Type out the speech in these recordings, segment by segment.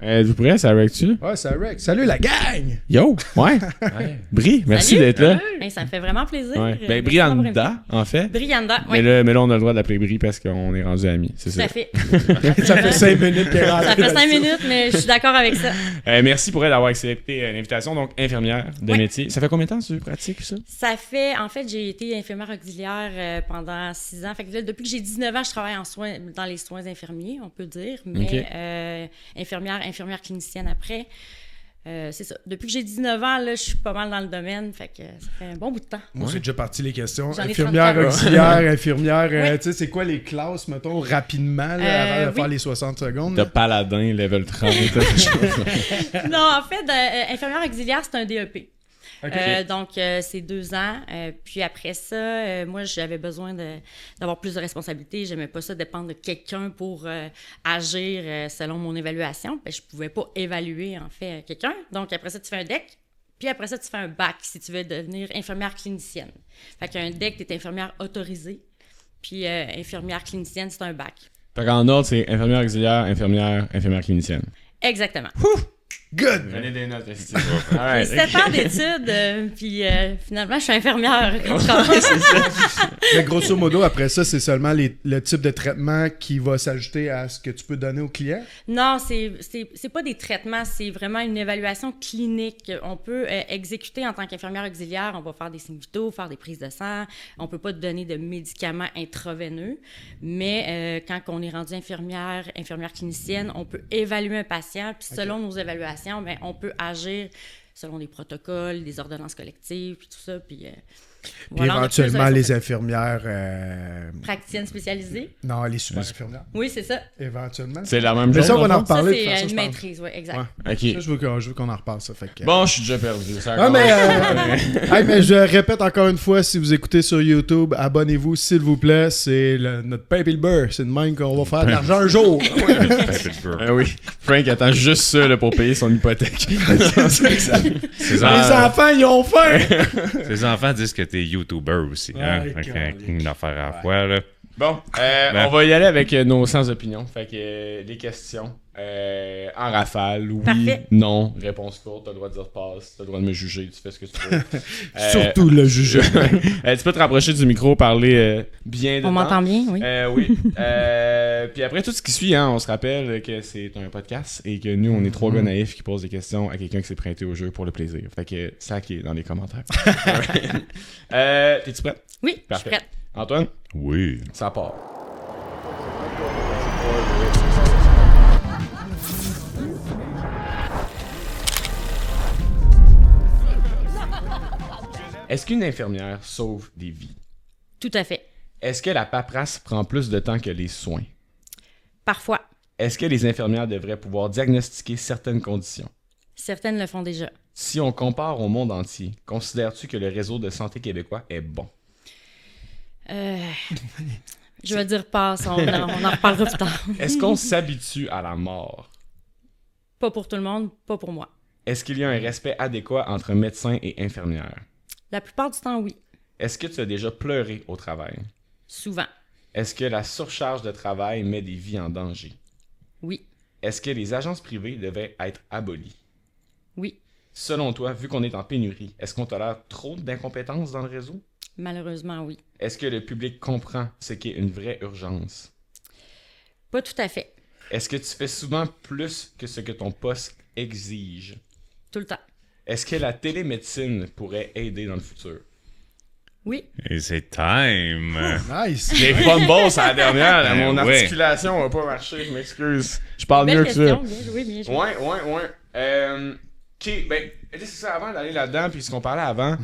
Vous prêts, ça rec-tu? Ouais, ça rec. Salut la gang! Yo! Ouais! Bri, merci Salut. d'être là. Ben, ça me fait vraiment plaisir. Ouais. Ben, Merci d'avoir invité. Brianda, en fait. Brianda, oui. Mais là, on a le droit d'appeler Bri parce qu'on est rendu amis. C'est Tout ça. à fait. Ça fait 5 minutes qu'elle est rentrée Ça fait 5 là-dessus. minutes, mais je suis d'accord avec ça. Merci pour elle d'avoir accepté l'invitation. Donc, infirmière de Ouais. métier. Ça fait combien de temps que tu pratiques ça? En fait, j'ai été infirmière auxiliaire pendant 6 ans. Fait que là, depuis que j'ai 19 ans, je travaille dans les soins infirmiers, on peut dire. Mais infirmière clinicienne après. C'est ça. Depuis que j'ai 19 ans, là, je suis pas mal dans le domaine. Fait que ça fait un bon bout de temps. Moi, c'est déjà parti les questions. J'en ai Infirmière 34. auxiliaire, infirmière, Oui. tu sais, c'est quoi les classes, mettons, rapidement, là, avant de oui. faire les 60 secondes? De là? paladin, level 30. Non, en fait, infirmière auxiliaire, c'est un DEP. Ok. Donc, c'est 2 ans. Puis après ça, moi, j'avais besoin d'avoir plus de responsabilités. J'aimais pas ça dépendre de quelqu'un pour agir selon mon évaluation. Ben, je pouvais pas évaluer, en fait, quelqu'un. Donc, après ça, tu fais un DEC. Puis après ça, tu fais un bac si tu veux devenir infirmière clinicienne. Fait qu'un DEC, tu es infirmière autorisée. Puis infirmière clinicienne, c'est un bac. Fait qu'en ordre, c'est infirmière auxiliaire, infirmière clinicienne. Exactement. Good! Prenez des notes, J'ai 7 ans d'études, puis finalement, je suis infirmière. Mais grosso modo, après ça, c'est seulement le type de traitement qui va s'ajouter à ce que tu peux donner au client? Non, c'est pas des traitements, c'est vraiment une évaluation clinique. On peut exécuter en tant qu'infirmière auxiliaire, on va faire des signes vitaux, faire des prises de sang. On peut pas te donner de médicaments intraveineux, mais quand on est rendu infirmière clinicienne, on peut évaluer un patient, puis selon nos évaluations, ben, on peut agir selon des protocoles, des ordonnances collectives, puis tout ça, puis... Puis voilà, on a plus de éventuellement, les responsabilités. infirmières... Praticiennes spécialisées. Non, les super infirmières. Oui, c'est ça. Éventuellement. C'est la même Mais chose. ça, on va en Ça, reparler de c'est toute façon, une je pense. maîtrise, oui, exact. Ouais. Ok. Ça, je veux qu'on en reparle, ça. Fait que... Bon, je suis déjà perdu. Ça Ah, mais, commence. hey, mais je répète encore une fois, si vous écoutez sur YouTube, abonnez-vous s'il vous plaît. C'est notre pain et le beurre. C'est de même qu'on va faire de l'argent un jour. Oui. Frank attend juste ça là, pour payer son hypothèque. Les enfants, ils ont faim! Tes enfants disent que t'es YouTuber aussi. Hein? Ouais, Fait que, calique. une affaire à la fois, là. Bon, Ben. on va y aller avec nos sans opinions. Fait que les questions en rafale, oui, Parfait. non, réponse courte, t'as le droit de dire passe, t'as le droit de me juger, tu fais ce que tu veux. Surtout le juge. Tu peux te rapprocher du micro, parler bien de On m'entend bien, oui. Oui. Puis après tout ce qui suit, hein, on se rappelle que c'est un podcast et que nous, on est 3 gars naïfs qui posent des questions à quelqu'un qui s'est prêté au jeu pour le plaisir. Fait que ça qui est dans les commentaires. T'es-tu prêt? Oui, Parfait. je suis prête. Antoine, Oui. ça part. Est-ce qu'une infirmière sauve des vies? Tout à fait. Est-ce que la paperasse prend plus de temps que les soins? Parfois. Est-ce que les infirmières devraient pouvoir diagnostiquer certaines conditions? Certaines le font déjà. Si on compare au monde entier, considères-tu que le réseau de santé québécois est bon? Je vais dire passe, on en reparlera plus tard. Est-ce qu'on s'habitue à la mort? Pas pour tout le monde, pas pour moi. Est-ce qu'il y a un respect adéquat entre médecins et infirmières? La plupart du temps, oui. Est-ce que tu as déjà pleuré au travail? Souvent. Est-ce que la surcharge de travail met des vies en danger? Oui. Est-ce que les agences privées devaient être abolies? Oui. Selon toi, vu qu'on est en pénurie, est-ce qu'on tolère trop d'incompétences dans le réseau? Malheureusement, oui. Est-ce que le public comprend ce qu'est une vraie urgence? Pas tout à fait. Est-ce que tu fais souvent plus que ce que ton poste exige? Tout le temps. Est-ce que la télémédecine pourrait aider dans le futur? Oui. Et c'est time. Nice! J'ai fumble, c'est la dernière. là. Mon Ouais. articulation n'a pas marché, je m'excuse. Je parle Belle mieux que ça. question. Bien joué, bien joué. Ouais. Ok, ben, c'est ça, avant d'aller là-dedans, puis ce qu'on parlait avant,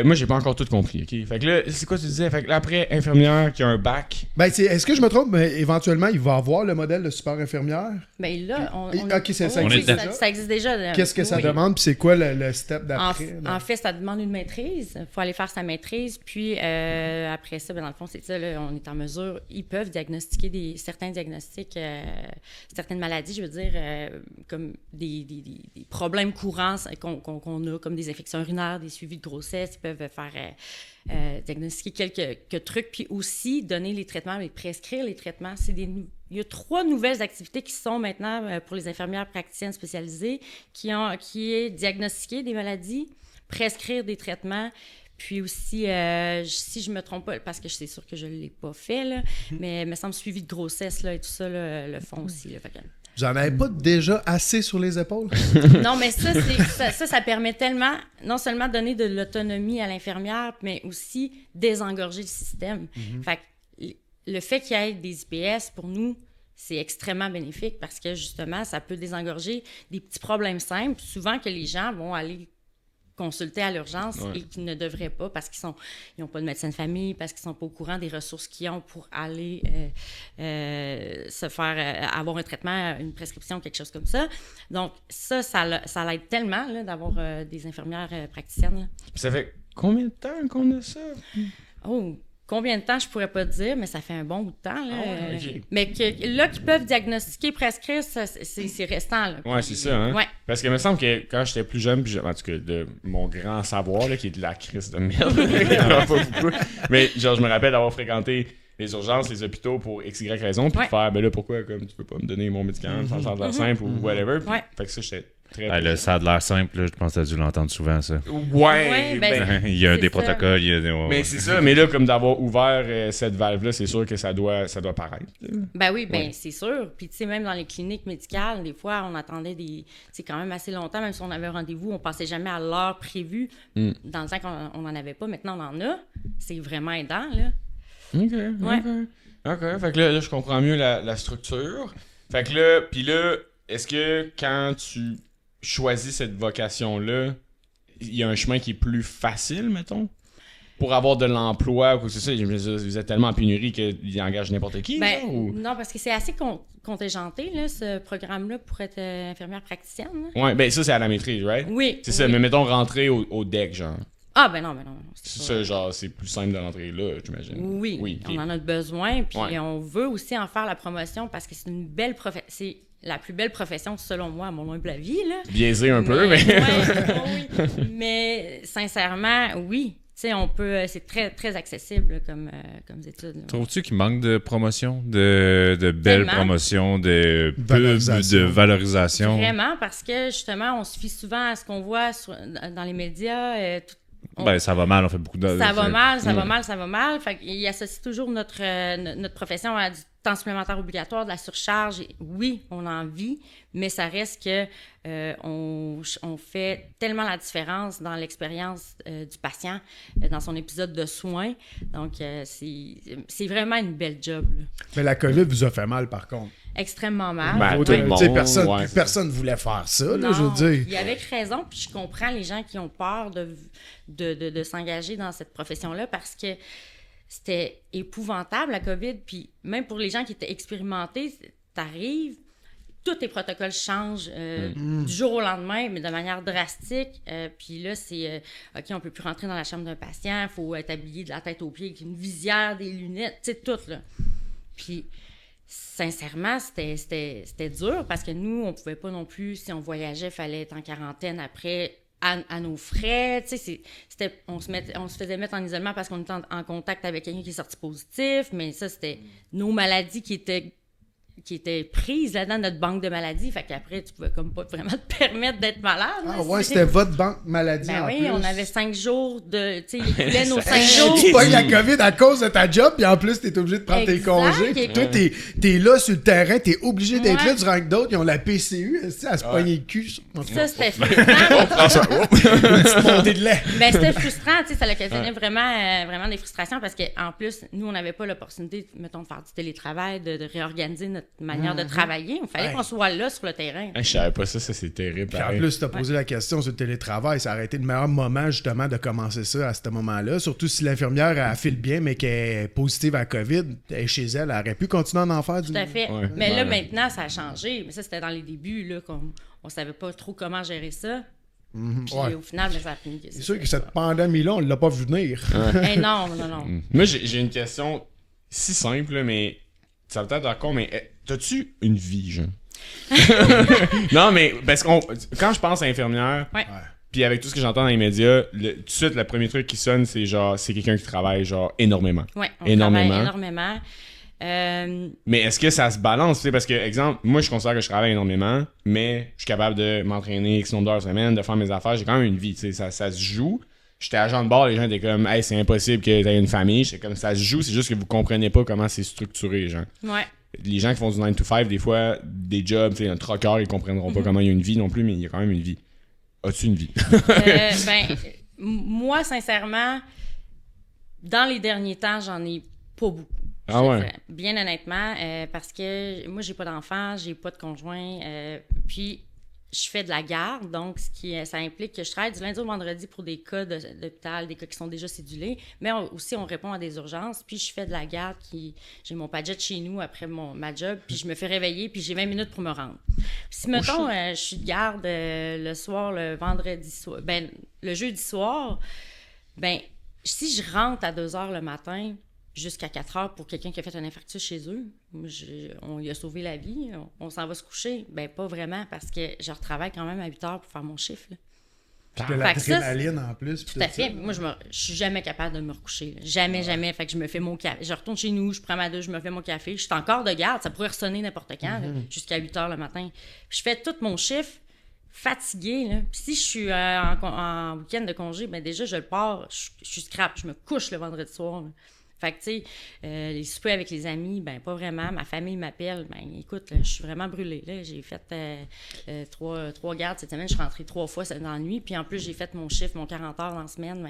moi, j'ai pas encore tout compris, ok? Fait que là, c'est quoi tu disais? Fait que là, après, infirmière qui a un bac. Ben, est-ce que je me trompe, mais éventuellement, il va avoir le modèle de super infirmière? Mais là, on Ok, ça oui, existe déjà? ça existe déjà. Qu'est-ce que ça Oui. demande, puis c'est quoi le step En, d'après? en fait, ça demande une maîtrise. Il faut aller faire sa maîtrise. Puis après ça, ben, dans le fond, c'est ça. Là, on est en mesure. Ils peuvent diagnostiquer certains diagnostics, certaines maladies, je veux dire, comme des problèmes courants qu'on a, comme des infections urinaires, des suivis de grossesse. Ils peuvent faire diagnostiquer quelques trucs. Puis aussi donner les traitements, mais prescrire les traitements. C'est il y a 3 nouvelles activités qui sont maintenant pour les infirmières praticiennes spécialisées qui est diagnostiquer des maladies, prescrire des traitements, puis aussi, si je me trompe pas, parce que c'est sûr que je ne l'ai pas fait, là, mais il me semble suivi de grossesse là, et tout ça, là, le font aussi. Là, fait que... Vous en avez pas déjà assez sur les épaules? Non, mais ça permet tellement, non seulement de donner de l'autonomie à l'infirmière, mais aussi désengorger le système. Fait que le fait qu'il y ait des IPS, pour nous, c'est extrêmement bénéfique parce que, justement, ça peut désengorger des petits problèmes simples, souvent que les gens vont aller consulter à l'urgence et qu'ils ne devraient pas parce qu'ils n'ont pas de médecin de famille, parce qu'ils ne sont pas au courant des ressources qu'ils ont pour aller se faire avoir un traitement, une prescription, quelque chose comme ça. Donc, ça l'aide tellement là, d'avoir des infirmières praticiennes. Là. Ça fait combien de temps qu'on a ça? Oh, combien de temps, je pourrais pas te dire, mais ça fait un bon bout de temps. Là. Okay. Mais là, qu'ils peuvent diagnostiquer, prescrire, ça, c'est restant. Là. Ouais, c'est ça. Hein? Ouais. Parce qu'il me semble que quand j'étais plus jeune, puis en tout cas, de mon grand savoir, là, qui est de la crise de merde, pas beaucoup, mais genre, je me rappelle d'avoir fréquenté les urgences, les hôpitaux pour X, Y raison, puis de faire, ben là, pourquoi, comme tu peux pas me donner mon médicament, ça me semble simple ou whatever. Puis, fait que ça, j'étais très... ça a de l'air simple, là, je pense que tu as dû l'entendre souvent, ça. Ouais, ben, il y a des ça. protocoles, il y a des... Mais c'est ça, mais là, comme d'avoir ouvert cette valve-là, c'est sûr que ça doit paraître. Ben oui, c'est sûr. Puis, tu sais, même dans les cliniques médicales, des fois, on attendait quand même assez longtemps, même si on avait un rendez-vous, on passait jamais à l'heure prévue. Dans le temps qu'on n'en avait pas, maintenant, on en a. C'est vraiment aidant, là. OK. Fait que là, je comprends mieux la structure. Fait que là, puis là, est-ce que quand tu choisis cette vocation-là, il y a un chemin qui est plus facile, mettons? Pour avoir de l'emploi ou quoi que ce soit, vous êtes tellement en pénurie qu'il engage n'importe qui? Ben, là, ou... non, parce que c'est assez contingenté, là, ce programme-là, pour être infirmière praticienne. Là. Ouais, ben ça, c'est à la maîtrise, right? Oui. C'est ça, mais mettons rentrer au DEC, genre. Ah, ben non. C'est ça, genre, c'est plus simple de rentrer là, j'imagine. Oui, okay. On en a besoin, puis on veut aussi en faire la promotion parce que c'est une belle profession. C'est la plus belle profession, selon moi, à mon humble avis, là. Biaisé un peu, mais... oui. Mais sincèrement, oui. Tu sais, on peut... C'est très, très accessible comme étude. Là. Trouves-tu qu'il manque de promotion, de belles promotions, de pubs, de valorisation? Vraiment, parce que, justement, on se fie souvent à ce qu'on voit dans les médias, ça va mal, on fait beaucoup de... Ça va mal. Fait qu'il associe toujours notre profession à du temps supplémentaire obligatoire, de la surcharge. Et oui, on en vit, mais ça reste que on fait tellement la différence dans l'expérience du patient, dans son épisode de soins. Donc, c'est vraiment une belle job. Là. Mais la COVID vous a fait mal, par contre. Extrêmement mal. Tout le monde, personne ne voulait faire ça, là, non, je veux dire. Il y avait raison, puis je comprends les gens qui ont peur de s'engager dans cette profession-là parce que c'était épouvantable, la COVID. Puis même pour les gens qui étaient expérimentés, t'arrives, tous tes protocoles changent du jour au lendemain, mais de manière drastique. Puis là, c'est OK, on peut plus rentrer dans la chambre d'un patient, il faut être habillé de la tête aux pieds avec une visière, des lunettes, tu sais, tout, là. Puis sincèrement, c'était dur parce que nous, on pouvait pas non plus, si on voyageait, il fallait être en quarantaine après à nos frais. Tu sais, on se faisait mettre en isolement parce qu'on était en contact avec quelqu'un qui est sorti positif, mais ça, c'était nos maladies qui étaient prises là-dedans notre banque de maladies. Fait qu'après, tu pouvais comme pas vraiment te permettre d'être malade. Ah ouais, c'était votre banque maladie ben en oui, plus. on avait 5 jours de... Tu sais, il coulait nos 5 jours. Tu pognes la COVID à cause de ta job, puis en plus, t'es obligé de prendre tes congés. Puis toi, t'es là sur le terrain, t'es obligé d'être là durant que d'autres, ils ont la PCU, à se pogner le cul. Ça, c'était frustrant. Une petite montée de lait. Ben, c'était frustrant, tu sais, ça occasionnait vraiment des frustrations parce qu'en plus, nous, on n'avait pas l'opportunité, mettons, de faire du télétravail, de réorganiser notre manière de travailler. Il fallait qu'on soit là sur le terrain. Je savais pas ça, c'est terrible. Puis en plus, tu as posé la question sur le télétravail. Ça aurait été le meilleur moment, justement, de commencer ça à ce moment-là. Surtout si l'infirmière, elle file bien, mais qu'elle est positive à la COVID, elle est chez elle, elle aurait pu continuer à en faire du... Tout à fait. Ouais. Mais là, maintenant, ça a changé. Mais ça, c'était dans les débuts, là, on savait pas trop comment gérer ça. Puis au final, ça a fini. C'est sûr que cette pandémie-là, on l'a pas vu venir. Non. Moi, j'ai une question si simple, là, mais ça va peut-être être con, mais t'as-tu une vie, genre? Non, mais parce que quand je pense à infirmière, puis avec tout ce que j'entends dans les médias, tout de suite, le premier truc qui sonne, c'est genre, c'est quelqu'un qui travaille genre énormément. Oui, on travaille énormément. Mais est-ce que ça se balance? Tu sais, parce que, exemple, moi, je considère que je travaille énormément, mais je suis capable de m'entraîner X nombre d'heures semaine, de faire mes affaires. J'ai quand même une vie, tu sais, ça se joue. J'étais agent de bord, les gens étaient comme, hey, c'est impossible que t'aies une famille. J'étais comme, ça se joue, c'est juste que vous comprenez pas comment c'est structuré, genre. Ouais. Les gens qui font du 9 to 5, des fois, des jobs, tu sais, un trucker, ils comprendront pas comment il y a une vie non plus, mais il y a quand même une vie. As-tu une vie? Moi, sincèrement, dans les derniers temps, j'en ai pas beaucoup. Ah ouais? Bien honnêtement, parce que moi, j'ai pas d'enfant, j'ai pas de conjoint, puis je fais de la garde, donc ça implique que je travaille du lundi au vendredi pour des cas d'hôpital, des cas qui sont déjà cédulés, mais aussi on répond à des urgences, puis je fais de la garde, j'ai mon padjet chez nous après ma job, puis je me fais réveiller, puis j'ai 20 minutes pour me rendre. Puis si, mettons, je suis de garde le soir, le vendredi soir, le jeudi soir, si je rentre à 2h le matin, jusqu'à 4h pour quelqu'un qui a fait un infarctus chez eux. On lui a sauvé la vie. On s'en va se coucher. Pas vraiment, parce que je retravaille quand même à 8h pour faire mon chiffre. Puis de l'adrénaline en plus. Tout à fait. Moi, je suis jamais capable de me recoucher. Là. Jamais. Fait que je me fais mon café. Je retourne chez nous, je prends ma douche, je me fais mon café. Je suis encore de garde. Ça pourrait ressonner n'importe quand, là, jusqu'à 8h le matin. Puis je fais tout mon chiffre fatiguée. Là. Puis si je suis en week-end de congé, déjà, je le pars. Je suis scrap. Je me couche le vendredi soir. Là. Fait que, tu sais, les soupers avec les amis, pas vraiment. Ma famille m'appelle. Écoute, là, je suis vraiment brûlée. Là. J'ai fait 3 gardes cette semaine. Je suis rentrée 3 fois dans la nuit. Puis en plus, j'ai fait mon chiffre, mon 40 heures dans la semaine.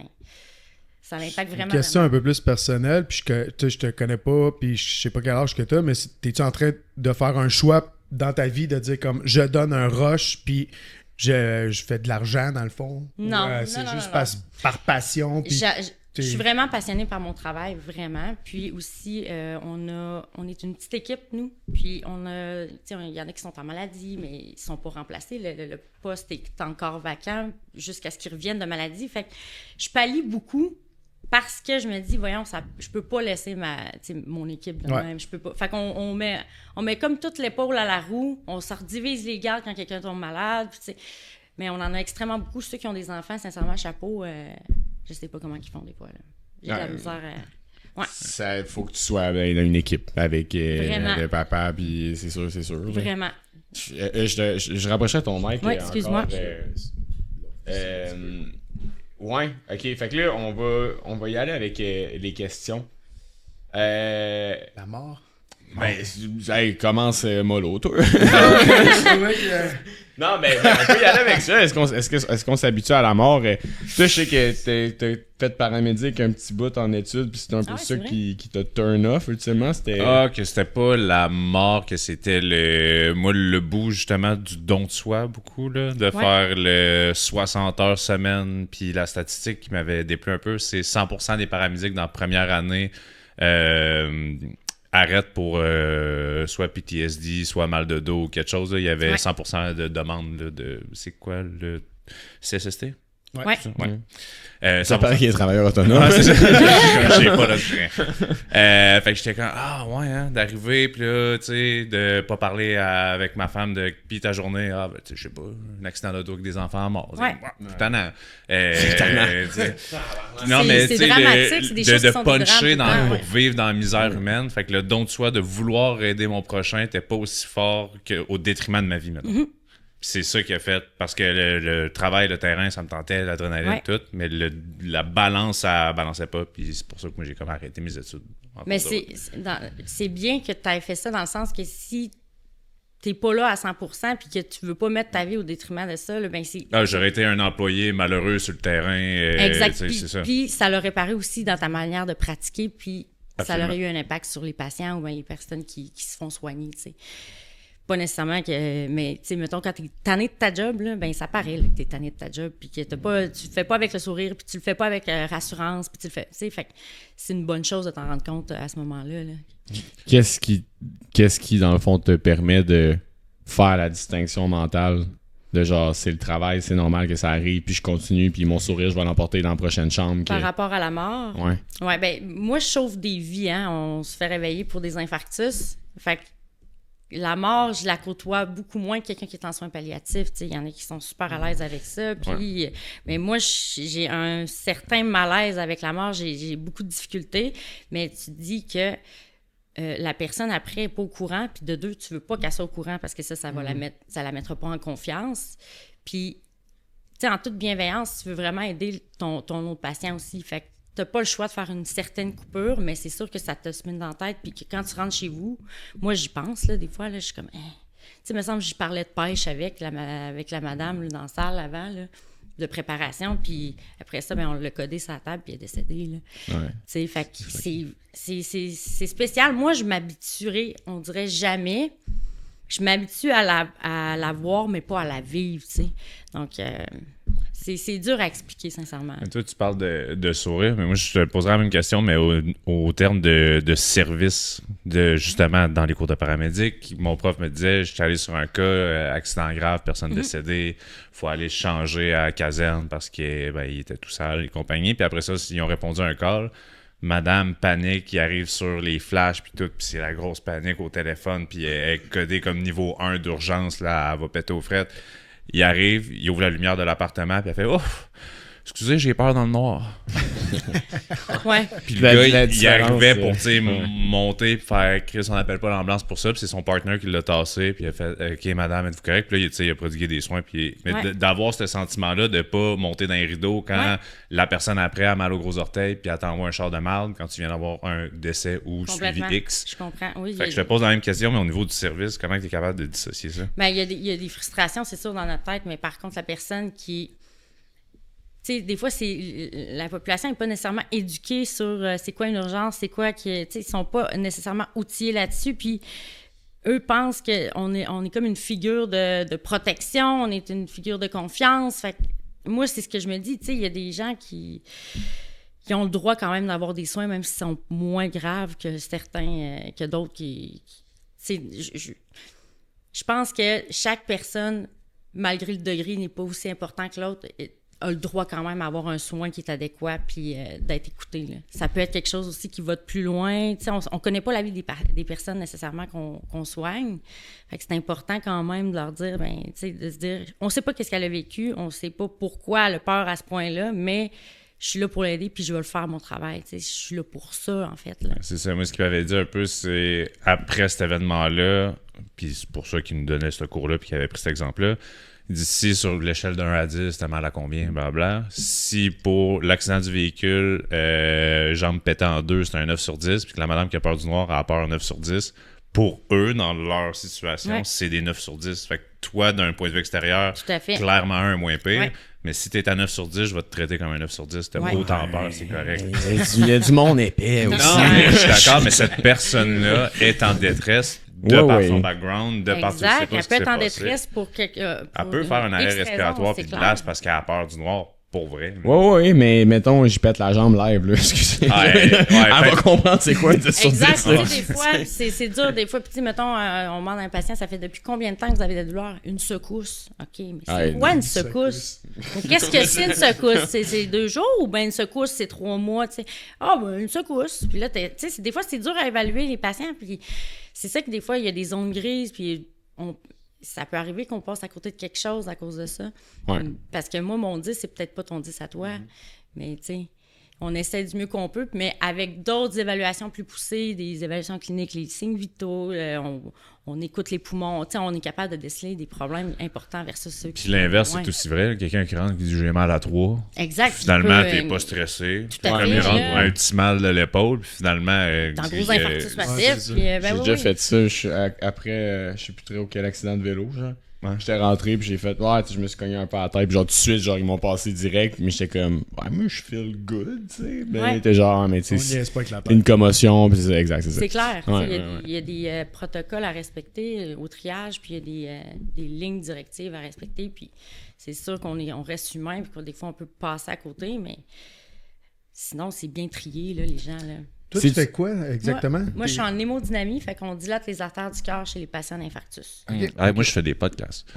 Ça l'impacte vraiment. Une question un peu plus personnelle, puis je te connais pas, puis je sais pas quel âge que tu as, mais t'es-tu en train de faire un choix dans ta vie de dire comme je donne un rush, puis je fais de l'argent dans le fond? Non. C'est non, juste non. par passion. Puis je suis vraiment passionnée par mon travail, vraiment. Puis aussi, on est une petite équipe, nous. Puis il y en a qui sont en maladie, mais ils sont pas remplacés. Le poste est encore vacant jusqu'à ce qu'ils reviennent de maladie. Fait que je pallie beaucoup parce que je me dis, voyons, je peux pas laisser mon équipe de même. Je peux pas. Fait qu'on on met comme toute l'épaule à la roue. On se redivise les gardes quand quelqu'un tombe malade. Puis, mais on en a extrêmement beaucoup. Ceux qui ont des enfants, sincèrement, chapeau. Je sais pas comment ils font des fois. Là. J'ai de la misère. Ça, faut que tu sois dans une équipe avec le papa, puis c'est sûr. Vraiment. Je rapprochais ton mic. Oui, excuse-moi. Ouais, ok. Fait que là, on va y aller avec les questions. La mort? Commence mollo, toi. Non, mais on peut y aller avec ça. Est-ce qu'on s'habitue à la mort? Toi, je sais que t'as fait paramédic un petit bout en études, puis c'était un peu ça qui t'a turn off, ultimement. Que c'était pas la mort, que c'était le bout, justement, du don de soi, beaucoup, là, de faire le 60 heures semaine, puis la statistique qui m'avait déplu un peu, c'est 100% des paramédics dans la première année arrête pour soit PTSD, soit mal de dos ou quelque chose. Là. Il y avait 100% de demandes de... C'est quoi, le CSST? Ouais. Ça paraît qu'il est travailleur autonome. C'est ça. Je sais pas, là, fait que j'étais comme, d'arriver, puis là, tu sais, de pas parler avec ma femme de puis ta journée, tu sais, je sais pas, un accident d'auto avec des enfants morts. C'est tannant. Non, mais tu sais, de puncher pour vivre dans la misère humaine. Fait que le don de soi, de vouloir aider mon prochain, était pas aussi fort qu'au détriment de ma vie, maintenant. C'est ça qui a fait, parce que le travail, le terrain, ça me tentait, l'adrénaline, tout, mais la balance, ça balançait pas, puis c'est pour ça que moi, j'ai comme arrêté mes études. Mais c'est bien que tu aies fait ça, dans le sens que si t'es pas là à 100% puis que tu veux pas mettre ta vie au détriment de ça, là, c'est... j'aurais été un employé malheureux sur le terrain. Exact, c'est ça. Puis ça l'aurait paru aussi dans ta manière de pratiquer, puis Absolument. Ça aurait eu un impact sur les patients ou les personnes qui se font soigner, tu sais. Pas nécessairement que... Mais, tu sais, mettons, quand t'es tanné de ta job, là, ça paraît là, que t'es tanné de ta job, puis que tu le fais pas avec le sourire, puis tu le fais pas avec rassurance, puis tu le fais... Tu sais, fait que c'est une bonne chose de t'en rendre compte à ce moment-là. Là. Qu'est-ce qui, dans le fond, te permet de faire la distinction mentale de genre, c'est le travail, c'est normal que ça arrive, puis je continue, puis mon sourire, je vais l'emporter dans la prochaine chambre. Par rapport à la mort? Ouais, moi, je sauve des vies, hein. On se fait réveiller pour des infarctus. Fait que la mort, je la côtoie beaucoup moins que quelqu'un qui est en soins palliatifs. Il y en a qui sont super à l'aise avec ça. Puis, mais moi, j'ai un certain malaise avec la mort. J'ai beaucoup de difficultés. Mais tu dis que la personne après n'est pas au courant, puis de deux, tu veux pas qu'elle soit au courant parce que ça va la mettra pas en confiance. Puis, tu sais, en toute bienveillance, tu veux vraiment aider ton autre patient aussi. Fait que t'as pas le choix de faire une certaine coupure, mais c'est sûr que ça te se met dans la tête, puis que quand tu rentres chez vous, moi, j'y pense, là, des fois, là, je suis comme... Tu sais, il me semble que j'y parlais de pêche avec la madame là, dans la salle avant, là, de préparation, puis après ça, on l'a codé sur la table, puis elle est décédée, là. Ouais. Tu sais, fait que c'est spécial. Moi, je m'habituerai, on dirait jamais. Je m'habitue à la voir, mais pas à la vivre, tu sais. Donc, c'est dur à expliquer, sincèrement. Et toi, tu parles de sourire, mais moi, je te poserais la même question, mais au terme de service, justement, dans les cours de paramédic, mon prof me disait, je suis allé sur un cas, accident grave, personne décédée, faut aller changer à la caserne parce qu'il était tout sale et compagnie. Puis après ça, ils ont répondu à un call. Madame panique, il arrive sur les flashs puis tout, puis c'est la grosse panique au téléphone, puis elle est codée comme niveau 1 d'urgence, là, elle va péter aux frettes. Il arrive, il ouvre la lumière de l'appartement, puis elle fait « Ouf! Excusez, j'ai peur dans le noir. » Ouais. Puis le gars, il arrivait pour monter, puis faire Chris, on n'appelle pas l'ambulance pour ça, puis c'est son partner qui l'a tassé, puis il a fait OK, madame, êtes-vous correct? Puis là, il a prodigué des soins, puis mais d'avoir ce sentiment-là de pas monter dans les rideaux quand la personne après a mal aux gros orteils, puis elle t'envoie un char de marde quand tu viens d'avoir un décès ou suivi X. Je comprends. Oui, fait que je te pose la même question, mais au niveau du service, comment tu es capable de dissocier ça? Ben, il y a des frustrations, c'est sûr, dans notre tête, mais par contre, la personne qui. Tu sais, des fois, la population n'est pas nécessairement éduquée sur c'est quoi une urgence, c'est quoi qui. Tu sais, ils sont pas nécessairement outillés là-dessus. Puis eux pensent qu'on est comme une figure de protection, on est une figure de confiance. Fait que moi, c'est ce que je me dis. Tu sais, il y a des gens qui ont le droit quand même d'avoir des soins, même s'ils sont moins graves que certains, que d'autres qui tu sais, je pense que chaque personne, malgré le degré, n'est pas aussi important que l'autre, a le droit quand même d'avoir un soin qui est adéquat puis d'être écouté. Là. Ça peut être quelque chose aussi qui va de plus loin. Tu sais, on connaît pas la vie des personnes nécessairement qu'on soigne. Fait que c'est important quand même de leur dire, ben, tu sais, de se dire, on sait pas qu'est-ce qu'elle a vécu, on sait pas pourquoi elle a peur à ce point-là, mais je suis là pour l'aider puis je vais le faire mon travail. Tu sais, je suis là pour ça, en fait. Là. C'est ça. Moi, ce qu'il m'avait dit un peu, c'est après cet événement-là, puis c'est pour ça qu'il nous donnait ce cours-là puis qu'il avait pris cet exemple-là. Il dit si sur l'échelle de 1 à 10, t'as mal à combien, blablabla. Si pour l'accident du véhicule, jambe pétée en deux, c'est un 9 sur 10, puis que la madame qui a peur du noir a peur 9 sur 10, pour eux, dans leur situation, c'est des 9 sur 10. Fait que toi, d'un point de vue extérieur, clairement un moins pire. Ouais. Mais si t'es à 9 sur 10, je vais te traiter comme un 9 sur 10. T'as autant peur, c'est correct. Il y a du monde épais aussi. Non, mais je suis d'accord, mais cette personne-là est en détresse de par son background, de par tout ce qui s'est passé. Elle peut être en détresse pour quelque... Elle peut faire un arrêt respiratoire puis de glace parce qu'elle a peur du noir. Pour vrai. Oui, mais mettons, j'y pète la jambe live, là, excusez. Elle va comprendre c'est quoi 10 sur 10. Exact, des fois, c'est dur, des fois. Puis, mettons, on demande à un patient, ça fait depuis combien de temps que vous avez des douleurs? Une secousse. OK, mais c'est quoi une secousse? Qu'est-ce que c'est une secousse? C'est 2 jours ou bien une secousse, c'est 3 mois, tu sais? Ah, ben, une secousse. Puis là, tu sais, des fois, c'est dur à évaluer les patients. Puis c'est ça que des fois, il y a des zones grises, puis ça peut arriver qu'on passe à côté de quelque chose à cause de ça. Ouais. Parce que moi, mon 10, c'est peut-être pas ton 10 à toi. Mais tu sais, on essaie du mieux qu'on peut. Mais avec d'autres évaluations plus poussées, des évaluations cliniques, les signes vitaux, on écoute les poumons. Tu sais, on est capable de déceler des problèmes importants versus ceux qui... Puis l'inverse, c'est aussi vrai. Quelqu'un qui rentre qui dit « j'ai mal à 3 ». Exact. Finalement, t'es pas stressé. Tout à fait. Il rentre pour un petit mal de l'épaule. Puis finalement... T'as un gros infarctus passif. J'ai déjà fait ça. Après, je sais plus trop quel accident de vélo, genre. Ouais. J'étais rentré puis j'ai fait je me suis cogné un peu à la tête puis genre tout de suite genre ils m'ont passé direct mais j'étais comme moi je feel good tu sais ben t'es genre mais tu sais une commotion puis c'est exact c'est ça. C'est clair il y a des protocoles à respecter au triage puis il y a des lignes directives à respecter puis c'est sûr qu'on reste humain puis que des fois on peut passer à côté mais sinon c'est bien trié là les gens là. Toi, tu fais quoi exactement? Moi, je suis en hémodynamie, fait qu'on dilate les artères du cœur chez les patients d'infarctus. Okay. Moi, je fais des podcasts.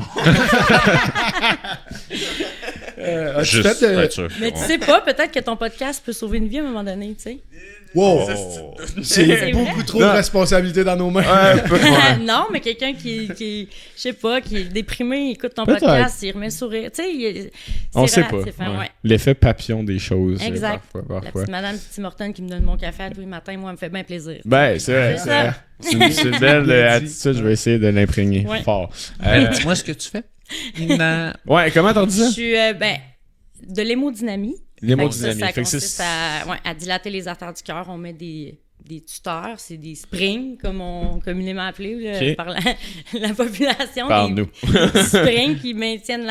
Juste pour être sûr. Mais tu sais pas, peut-être que ton podcast peut sauver une vie à un moment donné, tu sais. Wow! C'est beaucoup trop de responsabilité dans nos mains. Non, mais quelqu'un qui je sais pas, qui est déprimé, écoute ton podcast, il remet le sourire. Tu sais, on sait pas. L'effet papillon des choses. Exact. Parfois. La petite madame Petit Morton qui me donne mon café tous les matins, moi, elle me fait bien plaisir. Ben, c'est vrai. C'est une belle attitude, je vais essayer de l'imprégner fort. Dis-moi ce que tu fais. Ouais, comment t'as dit ça? Je suis, de l'hémodynamie. L'hémodynamie. Ça consiste à dilater les artères du cœur. On met des tuteurs, c'est des springs, comme on communément appelé par la population. Parle-nous. Des springs qui maintiennent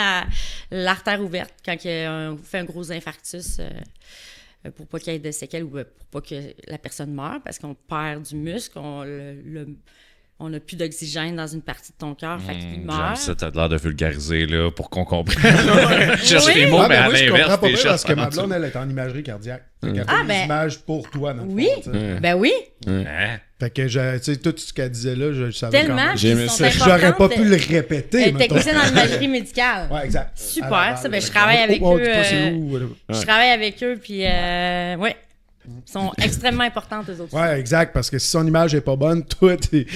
l'artère ouverte quand on fait un gros infarctus pour pas qu'il y ait de séquelles ou pour pas que la personne meure, parce qu'on perd du muscle, on n'a plus d'oxygène dans une partie de ton cœur, fait qu'il meurt. J'aime ça, t'as l'air de vulgariser là, pour qu'on comprenne. Je cherche les mots, mais à moi, je comprends l'inverse, pas bien parce que ma blonde, elle est en imagerie cardiaque. Elle fait des images pour toi, dans le fond, Ben oui. Fait que, tu sais, tout ce qu'elle disait là, je savais tellement quand même. J'aurais pas pu le répéter. Technicien dans l'imagerie médicale. Ouais, exact. Super, ça. Ben, je travaille avec eux. Je travaille avec eux, puis ouais. Ils sont extrêmement importantes, eux autres. Ouais, exact, parce que si son image est pas bonne, toi, tu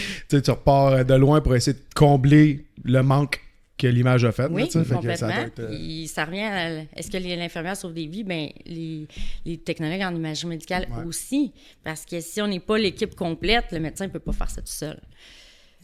repars de loin pour essayer de combler le manque que l'image a fait. Oui, là, complètement. Puis ça revient à... Est-ce que l'infirmière sauve des vies? Bien, les technologues en imagerie médicale aussi. Parce que si on n'est pas l'équipe complète, le médecin ne peut pas faire ça tout seul.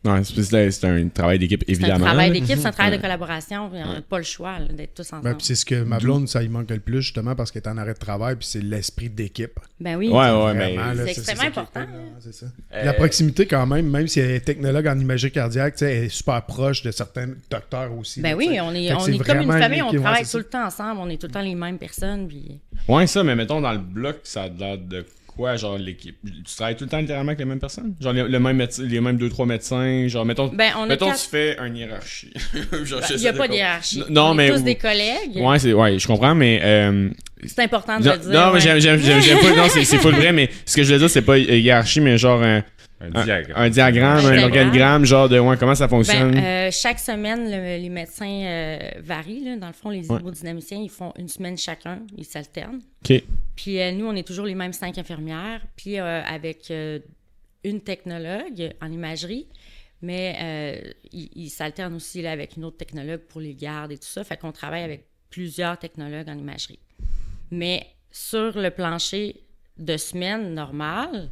Non, c'est un travail d'équipe, évidemment. C'est un travail d'équipe, c'est un travail de collaboration. On n'a pas le choix d'être tous ensemble. Ben, puis c'est ce que ma blonde, ça y manque le plus, justement, parce qu'elle est en arrêt de travail, puis c'est l'esprit d'équipe. Ben oui. Ouais, mais c'est extrêmement important. C'est ça. La proximité, quand même si elle est technologue en imagerie cardiaque, elle est super proche de certains docteurs aussi. Ben oui, on est comme une famille, on travaille tout le temps ensemble, on est tout le temps les mêmes personnes. Puis... Ouais, ça, mais mettons, dans le bloc, ça a l'air de quoi, genre l'équipe? Tu travailles tout le temps littéralement avec les mêmes personnes? Genre les mêmes 2-3 médecins? Genre, mettons tu fais une hiérarchie. Il n'y a pas de hiérarchie. On est tous des collègues. Ouais, je comprends, mais... c'est important de le dire. Non, mais j'aime pas... Non, c'est full vrai, mais ce que je veux dire, c'est pas hiérarchie, mais genre... Un diagramme, un organigramme, genre de comment ça fonctionne? Chaque semaine, les médecins varient. Là. Dans le fond, les hémodynamiciens, ils font une semaine chacun, ils s'alternent. OK. Puis nous, on est toujours les mêmes 5 infirmières, puis avec une technologue en imagerie, mais ils s'alternent aussi là, avec une autre technologue pour les gardes et tout ça. Fait qu'on travaille avec plusieurs technologues en imagerie. Mais sur le plancher de semaine normale,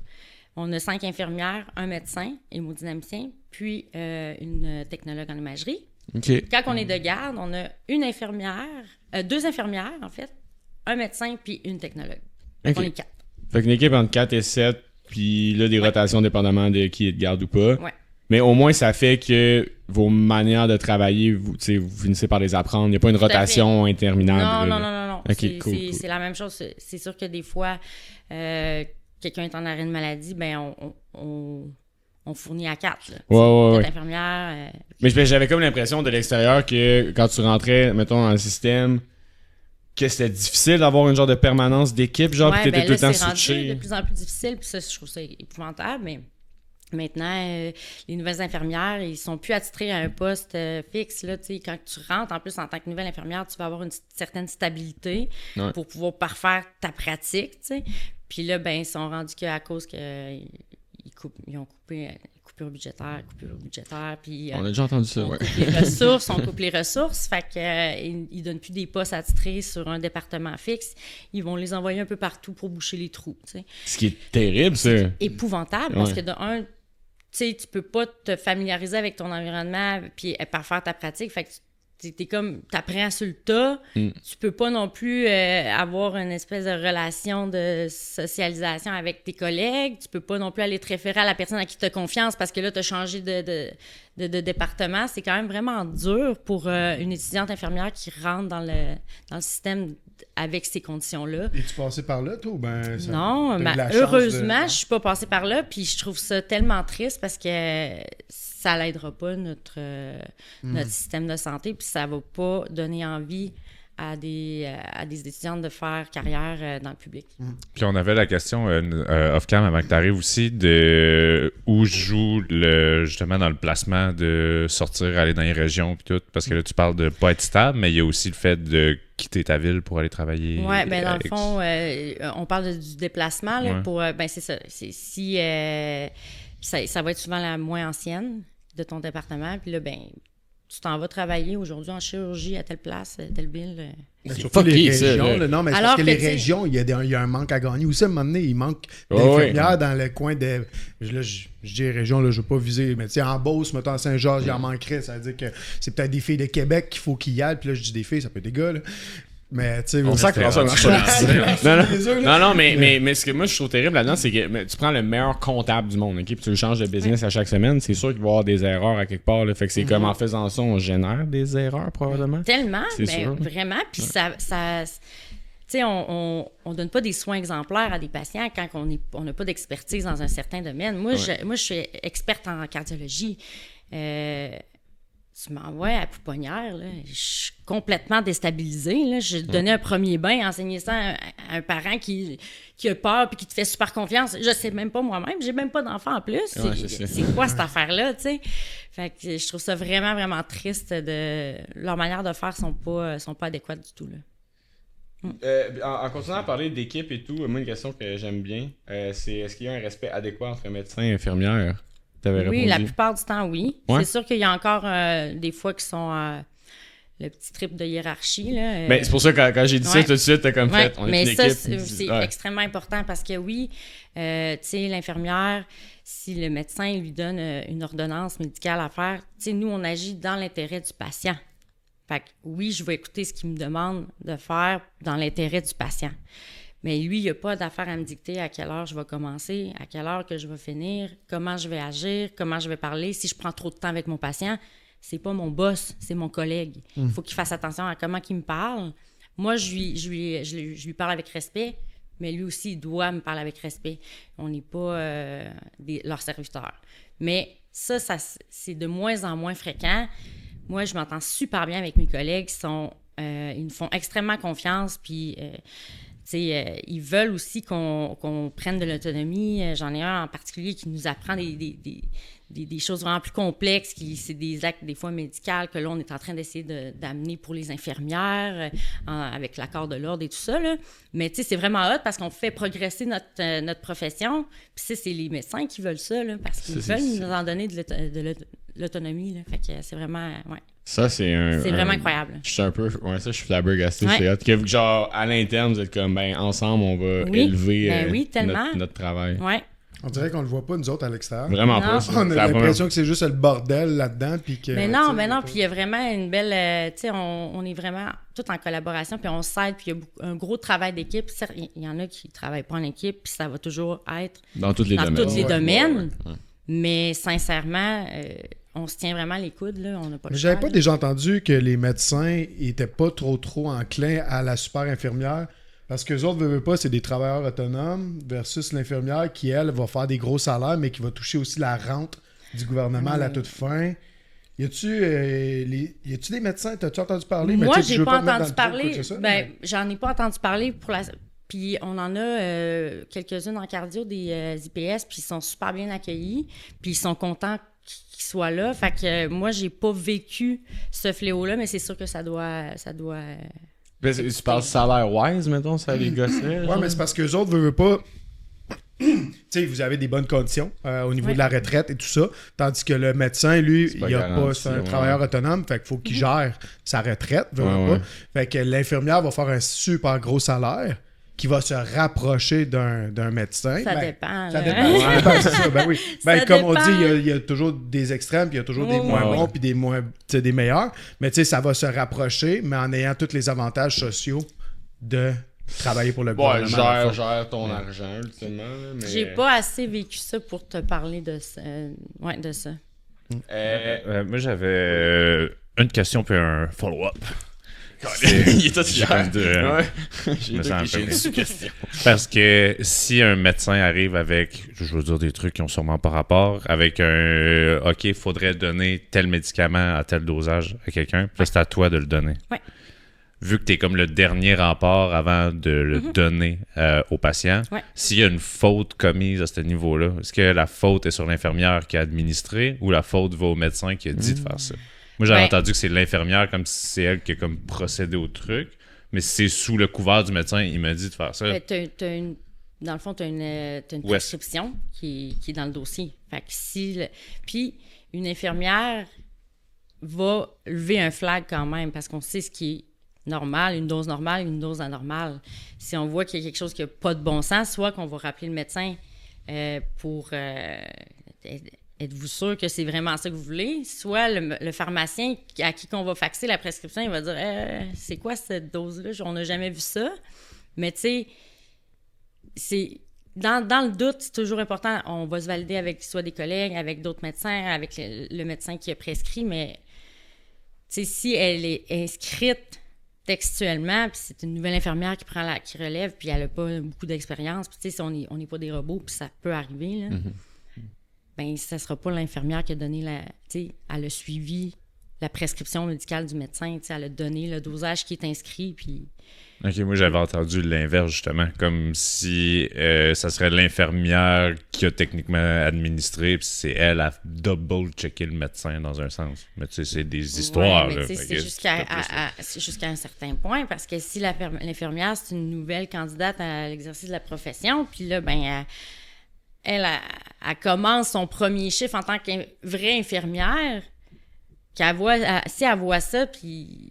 on a 5 infirmières, un médecin, hémodynamicien, puis une technologue en imagerie. Okay. Quand on est de garde, on a une infirmière, 2 infirmières, en fait, un médecin, puis une technologue. Okay. On est 4. Fait qu'une équipe entre 4 et 7, puis là, des rotations dépendamment de qui est de garde ou pas. Ouais. Mais au moins, ça fait que vos manières de travailler, vous finissez par les apprendre. Il n'y a pas une rotation interminable. Non. Okay, c'est la même chose. C'est sûr que des fois... quelqu'un est en arrêt de maladie, ben on fournit à 4. Ouais. Infirmière. Mais j'avais comme l'impression de l'extérieur que quand tu rentrais, mettons, dans le système, que c'était difficile d'avoir une genre de permanence d'équipe, genre, puis t'étais tout le temps switché. C'est de plus en plus difficile, puis ça, je trouve ça épouvantable, mais maintenant, les nouvelles infirmières, ils sont plus attitrés à un poste fixe. Là, quand tu rentres, en plus, en tant que nouvelle infirmière, tu vas avoir une certaine stabilité pour pouvoir parfaire ta pratique, t'sais. Puis là, ben, ils sont rendus qu'à cause qu'ils ont coupé coupure budgétaire, puis... on a déjà entendu ça, ouais. On coupe les ressources, fait qu'ils donnent plus des postes attitrés sur un département fixe. Ils vont les envoyer un peu partout pour boucher les trous, t'sais. Ce qui est terrible, c'est... épouvantable, parce que de un, tu sais, tu peux pas te familiariser avec ton environnement puis parfaire ta pratique, fait que t'es comme, t'apprends sur le tas, tu peux pas non plus avoir une espèce de relation de socialisation avec tes collègues, tu peux pas non plus aller te référer à la personne à qui tu as confiance parce que là, tu as changé de département. C'est quand même vraiment dur pour une étudiante infirmière qui rentre dans le système avec ces conditions-là. Es-tu passé par là, toi? Non, heureusement, je suis pas passée par là, puis je trouve ça tellement triste parce que ça l'aidera pas notre système de santé, puis ça va pas donner envie à des étudiantes de faire carrière dans le public. Puis on avait la question off-cam avant que tu arrives aussi de où joue justement dans le placement de sortir, aller dans les régions puis tout, parce que là tu parles de pas être stable, mais il y a aussi le fait de quitter ta ville pour aller travailler. Oui, bien dans le fond, on parle du déplacement là, pour c'est ça. Si ça va être souvent la moins ancienne de ton département, puis là, tu t'en vas travailler aujourd'hui en chirurgie à telle place, telle ville. Surtout les régions. Non, mais c'est parce que les régions, il y a un manque à gagner. Aussi, à un moment donné, il manque d'infirmières dans le coin de... Là, je dis région, là, je ne veux pas viser, mais tu sais, en Beauce, mettons, à Saint-Georges, il en manquerait. Ça veut dire que c'est peut-être des filles de Québec qu'il faut qu'ils y aillent. Puis là, je dis des filles, ça peut être des gars, là. Mais tu sais, on sait que François non, mais ce que moi je trouve terrible là-dedans, c'est que tu prends le meilleur comptable du monde, ok, puis tu le changes de business à chaque semaine, c'est sûr qu'il va y avoir des erreurs à quelque part. Là, fait que c'est comme en faisant ça, on génère des erreurs probablement. Tellement, mais vraiment. Puis ça tu sais, on donne pas des soins exemplaires à des patients quand on n'a pas d'expertise dans un certain domaine. Moi, je suis experte en cardiologie. Tu m'envoies à Pouponnière, là, je suis complètement déstabilisée. Là. Je donnais un premier bain, enseigner ça à un parent qui a peur et qui te fait super confiance. Je sais même pas moi-même, j'ai même pas d'enfant en plus. C'est quoi cette affaire-là, tu sais? Fait que je trouve ça vraiment, vraiment triste. Leur manière de faire sont pas adéquates du tout, là. En continuant à parler d'équipe et tout, moi, une question que j'aime bien, c'est est-ce qu'il y a un respect adéquat entre médecins et infirmières? Oui, la plupart du temps, oui. Ouais. C'est sûr qu'il y a encore des fois qui sont le petit trip de hiérarchie. Là, c'est pour ça que quand j'ai dit ça tout de suite, t'as comme fait. On mais est une ça, équipe. C'est extrêmement important parce que oui, tu sais, l'infirmière, si le médecin lui donne une ordonnance médicale à faire, tu sais, nous, on agit dans l'intérêt du patient. Fait que oui, je vais écouter ce qu'il me demande de faire dans l'intérêt du patient. Mais lui, il n'y a pas d'affaire à me dicter à quelle heure je vais commencer, à quelle heure que je vais finir, comment je vais agir, comment je vais parler. Si je prends trop de temps avec mon patient, c'est pas mon boss, c'est mon collègue. Il faut qu'il fasse attention à comment il me parle. Moi, je lui parle avec respect, mais lui aussi, il doit me parler avec respect. On n'est pas leurs serviteurs. Mais ça, c'est de moins en moins fréquent. Moi, je m'entends super bien avec mes collègues. Ils me font extrêmement confiance, puis... ils veulent aussi qu'on prenne de l'autonomie. J'en ai un en particulier qui nous apprend des choses vraiment plus complexes, c'est des actes des fois médicaux que là, on est en train d'essayer d'amener pour les infirmières avec l'accord de l'ordre et tout ça. Là. Mais c'est vraiment hot parce qu'on fait progresser notre profession. Puis c'est les médecins qui veulent ça, là, parce qu'ils veulent nous en donner de l'autonomie. Là. Fait que c'est vraiment... Ouais. Ça, c'est vraiment incroyable. Je suis un peu... Ouais, ça, je suis flabbergasté. Ouais. C'est hot. Que, genre, à l'interne, vous êtes comme, ensemble, on va élever notre travail. Ouais. On dirait qu'on le voit pas, nous autres, à l'extérieur. Vraiment pas. On a l'impression que c'est juste le bordel là-dedans. Puis que, mais non. Puis il y a vraiment une belle... tu sais, on est vraiment tout en collaboration, puis on s'aide, puis il y a un gros travail d'équipe. Il y en a qui ne travaillent pas en équipe, puis ça va toujours être... Dans tous les domaines. Ouais. Mais sincèrement... on se tient vraiment les coudes, là. On n'a pas le choix. J'avais pas déjà entendu que les médecins étaient pas trop enclins à la super infirmière. Parce qu'eux autres, veulent pas, c'est des travailleurs autonomes versus l'infirmière qui, elle, va faire des gros salaires, mais qui va toucher aussi la rente du gouvernement à la toute fin. Y a-tu des médecins? T'as-tu entendu parler? Moi, j'ai pas entendu parler. J'en ai pas entendu parler pour la... Puis on en a quelques-unes en cardio, des IPS, puis ils sont super bien accueillis, puis ils sont contents qu'ils soient là. Fait que moi, j'ai pas vécu ce fléau-là, mais c'est sûr que ça doit... Tu parles salaire-wise, mettons, ça les gosserait? Ouais, mais c'est parce qu'eux autres veulent pas... tu sais, vous avez des bonnes conditions au niveau de la retraite et tout ça, tandis que le médecin, lui, c'est un travailleur autonome, fait qu'il faut qu'il gère sa retraite, pas. Fait que l'infirmière va faire un super gros salaire qui va se rapprocher d'un médecin. Ça dépend. Ça dépend, c'est ça. Ben oui. Comme on dit, il y a toujours des extrêmes, puis il y a toujours des moins bons, puis des meilleurs. Mais tu sais, ça va se rapprocher, mais en ayant tous les avantages sociaux de travailler pour le gouvernement. Gère ton argent, ultimement. Mais... J'ai pas assez vécu ça pour te parler de ça. De ça. Moi, j'avais une question puis un follow-up. Il est tout fier. J'ai une question. Parce que si un médecin arrive avec, je veux dire des trucs qui ont sûrement pas rapport, avec OK, il faudrait donner tel médicament à tel dosage à quelqu'un, puis c'est à toi de le donner. Ouais. vu que tu es comme le dernier rempart avant de le donner au patient, s'il y a une faute commise à ce niveau-là, est-ce que la faute est sur l'infirmière qui a administré ou la faute va au médecin qui a dit de faire ça? Moi, j'avais entendu que c'est l'infirmière, comme si c'est elle qui a comme procédé au truc, mais si c'est sous le couvert du médecin, il m'a dit de faire ça. Dans le fond, tu as une prescription qui est dans le dossier. Fait que puis, une infirmière va lever un flag quand même parce qu'on sait ce qui est normal, une dose normale, une dose anormale. Si on voit qu'il y a quelque chose qui n'a pas de bon sens, soit qu'on va rappeler le médecin pour êtes-vous sûr que c'est vraiment ça que vous voulez, soit le pharmacien à qui on va faxer la prescription, il va dire c'est quoi cette dose-là? On n'a jamais vu ça. Mais tu sais, c'est dans le doute, c'est toujours important. On va se valider avec soit des collègues, avec d'autres médecins, avec le médecin qui a prescrit, mais si elle est inscrite textuellement, puis c'est une nouvelle infirmière qui relève, puis elle n'a pas beaucoup d'expérience, puis on n'est pas des robots, puis ça peut arriver, là, ben ça ne sera pas l'infirmière qui a donné elle a suivi la prescription médicale du médecin, elle a donné le dosage qui est inscrit, puis... OK, moi, j'avais entendu l'inverse, justement, comme si ça serait l'infirmière qui a techniquement administré, puis c'est elle à double-checker le médecin, dans un sens. Mais tu sais, c'est des histoires. Ouais, mais là, c'est jusqu'à un certain point, parce que si l'infirmière, c'est une nouvelle candidate à l'exercice de la profession, puis là, ben elle commence son premier chiffre en tant que vraie infirmière, si elle voit ça, puis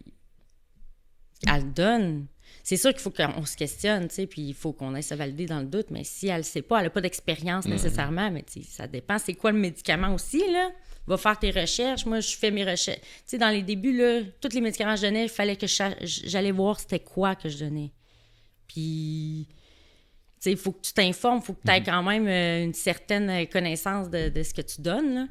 elle le donne... C'est sûr qu'il faut qu'on se questionne, puis il faut qu'on aille se valider dans le doute, mais si elle ne sait pas, elle n'a pas d'expérience nécessairement, mais ça dépend. C'est quoi le médicament aussi, là? Va faire tes recherches. Moi, je fais mes recherches. Dans les débuts, là, tous les médicaments que je donnais, il fallait que j'allais voir c'était quoi que je donnais. Puis, il faut que tu t'informes, il faut que tu aies quand même une certaine connaissance de ce que tu donnes, là.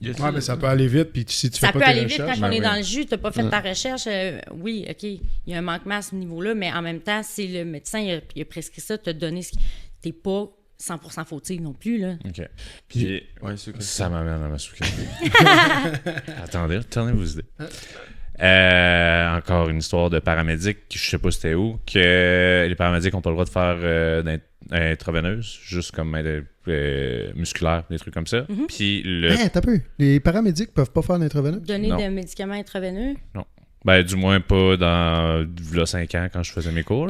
Ouais, mais ça peut aller vite, puis si tu fais pas tes recherches... Ça peut aller vite quand on est dans le jus, tu n'as pas fait ta recherche. Oui, OK, il y a un manquement à ce niveau-là, mais en même temps, si le médecin il a prescrit ça, tu as donné tu n'es pas 100% fautif non plus, là. OK. Puis, ça m'amène à ma souquette. Attendez vos idées. Encore une histoire de paramédic, je sais pas c'était où, que les paramédics n'ont pas le droit de faire intraveineuse, juste comme musculaire, des trucs comme ça. Puis t'as peu. Les paramédics peuvent pas faire d'intraveineuse? Donner des médicaments intraveineux? Non. Ben, du moins pas dans 5 ans quand je faisais mes cours.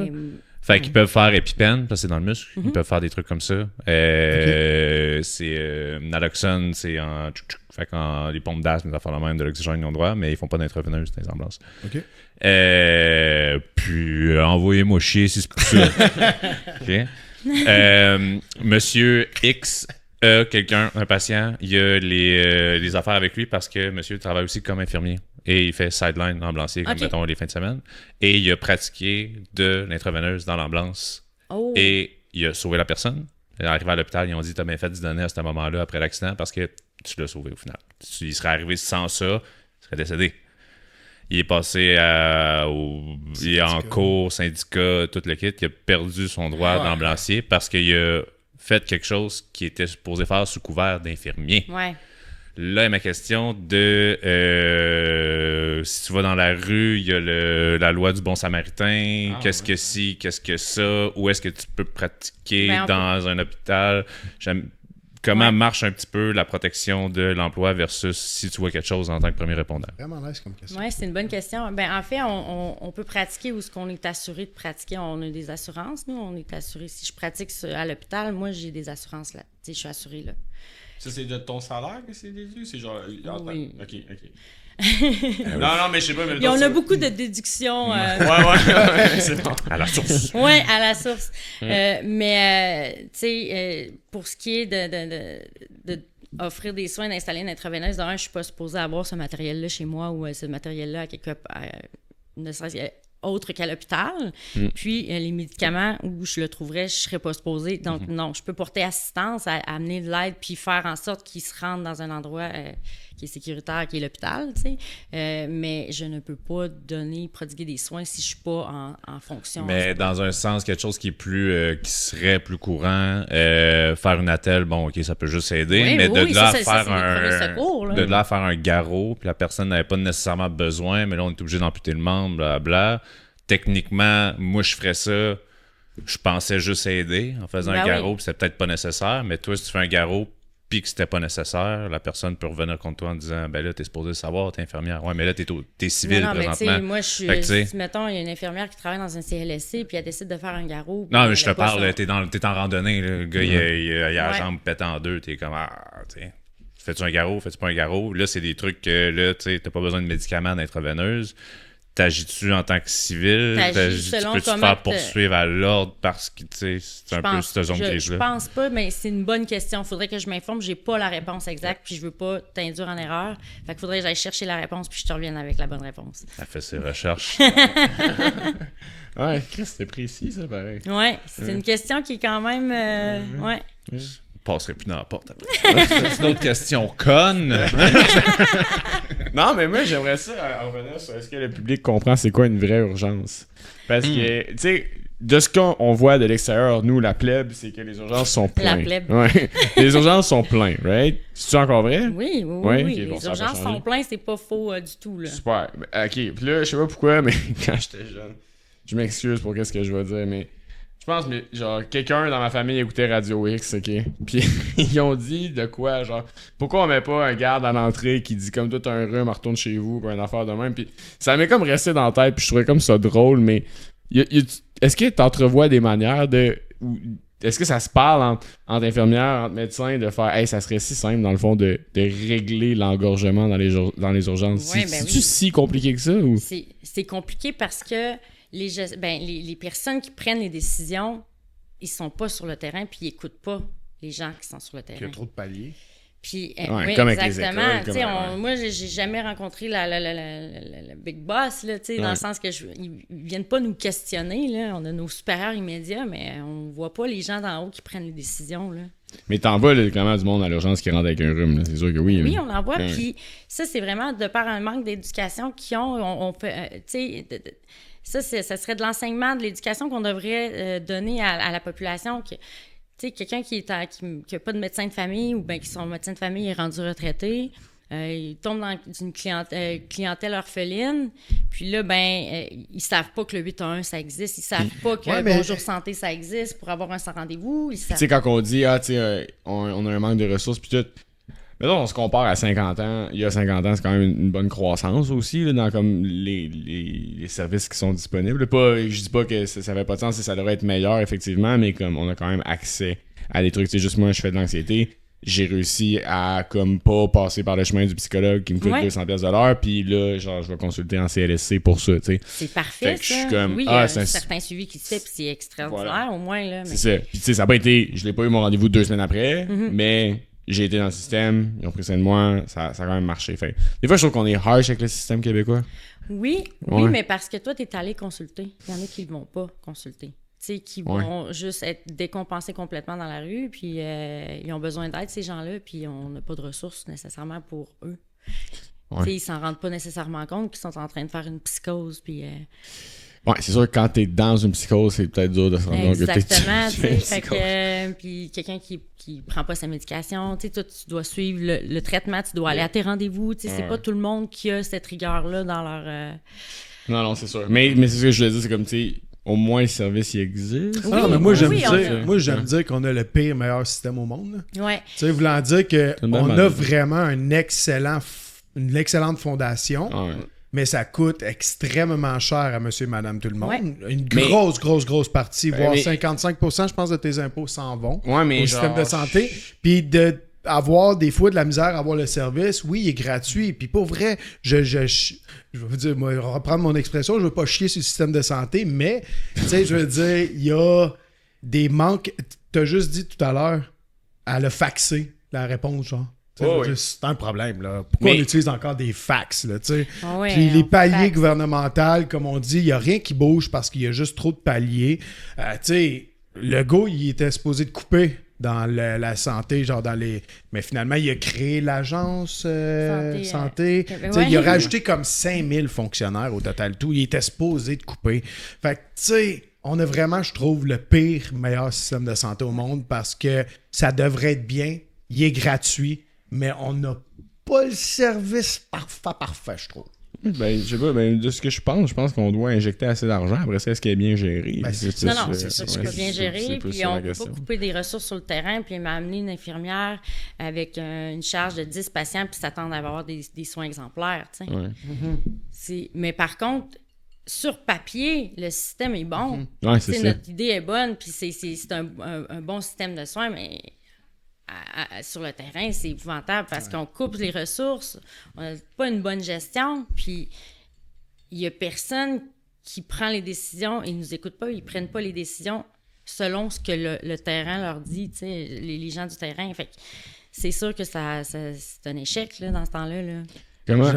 Fait qu'ils peuvent faire épipène, parce que c'est dans le muscle. Ils peuvent faire des trucs comme ça. C'est naloxone, c'est en tchouk-tchouk. Fait qu'en les pompes d'asthme, ils font la même de l'oxygène, ils ont droit, mais ils font pas d'intraveineuse, c'est des ambulances. OK. Puis envoyez-moi chier si c'est pour ça. OK. Monsieur X quelqu'un, un patient, il a les affaires avec lui parce que monsieur travaille aussi comme infirmier. Et il fait sideline ambulancier, comme mettons les fins de semaine. Et il a pratiqué de l'intraveineuse dans l'ambulance. Oh. Et il a sauvé la personne. Arrivé à l'hôpital, ils ont dit t'as bien fait de donner à ce moment-là après l'accident parce que tu l'as sauvé au final. Il serait arrivé sans ça, il serait décédé. Il est passé il est en cours, syndicat, tout le kit. Il a perdu son droit d'ambulancier parce qu'il a fait quelque chose qui était supposé faire sous couvert d'infirmier. Ouais. Là, ma question de si tu vas dans la rue, il y a la loi du bon samaritain, qu'est-ce que si, qu'est-ce que ça, où est-ce que tu peux pratiquer dans un hôpital? Comment marche un petit peu la protection de l'emploi versus si tu vois quelque chose en tant que premier répondant? Vraiment nice comme question. Oui, c'est une bonne question. Ben, en fait, on peut pratiquer où est-ce qu'on est assuré de pratiquer. On a des assurances, nous. On est assuré. Si je pratique à l'hôpital, moi, j'ai des assurances là. Je suis assurée là. Ça, c'est de ton salaire que c'est déduit? C'est genre... Oui. OK. non, mais je sais pas... Mais on a beaucoup de déductions. Ouais, c'est bon. À la source. Oui, à la source. Mais, tu sais, pour ce qui est de offrir des soins, d'installer une intraveineuse, je suis pas supposée avoir ce matériel-là chez moi ou ce matériel-là à quelque part, ne serait-ce autre qu'à l'hôpital. Puis, les médicaments, où je le trouverais, je serais pas supposée. Donc, non, je peux porter assistance à amener de l'aide puis faire en sorte qu'ils se rendent dans un endroit qui est sécuritaire, qui est l'hôpital, tu sais. Mais je ne peux pas prodiguer des soins si je suis pas en fonction. Mais dans un sens, quelque chose qui est plus qui serait plus courant, faire une attelle, bon, OK, ça peut juste aider, mais de là à faire un garrot, puis la personne n'avait pas nécessairement besoin, mais là, on est obligé d'amputer le membre, blablabla. techniquement, moi, je ferais ça. Je pensais juste aider en faisant un garrot, puis c'était peut-être pas nécessaire. Mais toi, si tu fais un garrot, puis que c'était pas nécessaire, la personne peut revenir contre toi en disant ben là, t'es supposé le savoir, t'es infirmière. Ouais, mais là, t'es civile présentement. Mais moi, si, mettons, il y a une infirmière qui travaille dans un CLSC, puis elle décide de faire un garrot. Non, mais je te parle, t'es en randonnée, là, le gars, il a la jambe pétée en deux, t'es comme, tu sais, fais-tu un garrot, fais-tu pas un garrot? Là, c'est des trucs que, là, tu sais, t'as pas besoin de médicaments d'intraveineuse. T'agis-tu en tant que civil? Peux-tu te faire poursuivre à l'ordre parce que, tu sais, c'est un peu cette zone grise-là? Je pense pas, mais c'est une bonne question. Faudrait que je m'informe. J'ai pas la réponse exacte, puis je veux pas t'induire en erreur. Fait qu'il faudrait que j'aille chercher la réponse, puis je te revienne avec la bonne réponse. Elle fait ses recherches. Ouais, Chris, c'était précis, ça, pareil. Ouais, c'est une question qui est quand même... ouais. Je passerai plus dans la porte après. C'est une autre question conne. Non, mais moi, j'aimerais ça en revenir sur est-ce que le public comprend c'est quoi une vraie urgence. Parce que, tu sais, de ce qu'on voit de l'extérieur, nous, la plèbe, c'est que les urgences sont pleines. La plèbe. Ouais. Les urgences sont pleines, right? C'est-tu encore vrai? Oui. Okay, les urgences sont pleines, c'est pas faux du tout, là. Super. OK, puis là, je sais pas pourquoi, mais quand j'étais jeune, je m'excuse pour qu'est-ce que je vais dire, mais... Je pense, mais genre, quelqu'un dans ma famille écoutait Radio X, OK? Puis ils ont dit de quoi, genre, pourquoi on met pas un garde à l'entrée qui dit comme tout un rhume, retourne chez vous, puis une affaire de même. Puis ça m'est comme resté dans la tête, puis je trouvais comme ça drôle, mais est-ce que t'entrevois des manières de... Est-ce que ça se parle entre infirmières, entre médecins, de faire, hey, ça serait si simple, dans le fond, de régler l'engorgement dans les urgences? Ouais, C'est-tu si compliqué que ça? Ou? C'est compliqué parce que les personnes qui prennent les décisions, ils sont pas sur le terrain, puis ils écoutent pas les gens qui sont sur le terrain. Il y a trop de paliers. Puis, ouais, oui, comme exactement. avec les écoles, moi, j'ai jamais rencontré le big boss, là, dans le sens que ils viennent pas nous questionner. Là. On a nos supérieurs immédiats, mais on voit pas les gens d'en haut qui prennent les décisions. Là. Mais t'en vois clairement du monde à l'urgence qui rentre avec un rhume, là. C'est sûr que oui. Oui, on en voit. Puis ça, c'est vraiment de par un manque d'éducation on fait, ça serait de l'enseignement, de l'éducation qu'on devrait donner à la population. Tu sais, quelqu'un qui n'a pas de médecin de famille ou bien qui son médecin de famille est rendu retraité, il tombe dans une clientèle orpheline, puis là, ils savent pas que le 811, ça existe, ils savent pas que Bonjour Santé, ça existe pour avoir un sans rendez-vous. Tu sais, quand on dit, on a un manque de ressources, puis tout. Mais là, on se compare à 50 ans. Il y a 50 ans, c'est quand même une bonne croissance aussi là, dans comme les services qui sont disponibles. Je dis pas que ça fait pas de sens et ça devrait être meilleur, effectivement, mais comme on a quand même accès à des trucs. C'est juste moi, je fais de l'anxiété. J'ai réussi à comme pas passer par le chemin du psychologue qui me coûte 200$ de l'heure. Puis là, genre, je vais consulter en CLSC pour ça, tu sais. C'est parfait, ça. Comme, oui, il y a un certain suivi qui se fait, puis c'est extraordinaire, au moins. Là, mais... C'est ça. Puis tu sais, ça n'a pas été... Je l'ai pas eu mon rendez-vous 2 semaines après, mais... J'ai été dans le système, ils ont pris soin de moi, ça a quand même marché. Fait. Des fois, je trouve qu'on est harsh avec le système québécois. Oui, mais parce que toi, tu es allé consulter. Il y en a qui ne vont pas consulter. Tu sais, qui vont juste être décompensés complètement dans la rue, puis ils ont besoin d'aide, ces gens-là, puis on n'a pas de ressources nécessairement pour eux. Tu sais, ils s'en rendent pas nécessairement compte qu'ils sont en train de faire une psychose, puis... Ouais, c'est sûr que quand t'es dans une psychose, c'est peut-être dur de se rendre compte que t'es exactement, tu sais. Puis quelqu'un qui prend pas sa médication, tu sais, toi, tu dois suivre le traitement, tu dois aller à tes rendez-vous, tu sais, c'est pas tout le monde qui a cette rigueur-là dans leur... Non, c'est sûr. Mais c'est ce que je voulais dire, c'est comme, tu sais, au moins le service, il existe. Oui, mais moi, j'aime dire qu'on a le pire, meilleur système au monde. Ouais. Tu sais, voulant dire qu'on a vraiment une excellente fondation. Ouais. Mais ça coûte extrêmement cher à monsieur et madame tout le monde. Ouais. Une grosse partie, voire 55%, je pense, de tes impôts s'en vont au système de santé. Puis d'avoir des fois de la misère à avoir le service, oui, il est gratuit. Puis pour vrai, je vais vous dire, moi, reprendre mon expression, je veux pas chier sur le système de santé, mais, tu sais, je veux dire, il y a des manques. Tu as juste dit tout à l'heure, elle a faxé la réponse, genre. C'est un problème, là. Pourquoi on utilise encore des fax, là, tu sais? Puis les paliers gouvernementaux, comme on dit, il n'y a rien qui bouge parce qu'il y a juste trop de paliers. Tu sais, Legault, il était supposé de couper dans la santé, genre dans les... Mais finalement, il a créé l'agence santé. Il a rajouté comme 5000 fonctionnaires au total tout. Il était supposé de couper. Fait que, tu sais, on a vraiment, je trouve, le pire, meilleur système de santé au monde parce que ça devrait être bien, il est gratuit, mais on n'a pas le service parfait, je trouve. Ben, je sais pas, de ce que je pense qu'on doit injecter assez d'argent. Après ça, est-ce qu'elle est bien gérée? Non, c'est ça, c'est pas bien géré. Puis on peut pas couper des ressources sur le terrain. Puis il m'a amené une infirmière avec une charge de 10 patients puis s'attendre à avoir des soins exemplaires, tu sais. Ouais. Mais par contre, sur papier, le système est bon. Ouais, c'est ça. Notre idée est bonne, puis c'est un bon système de soins, mais sur le terrain, c'est épouvantable parce qu'on coupe les ressources, on n'a pas une bonne gestion, puis il n'y a personne qui prend les décisions, ils ne nous écoutent pas, ils ne prennent pas les décisions selon ce que le terrain leur dit, tu sais, les gens du terrain. Fait que c'est sûr que c'est un échec là, dans ce temps-là. Là. Comment?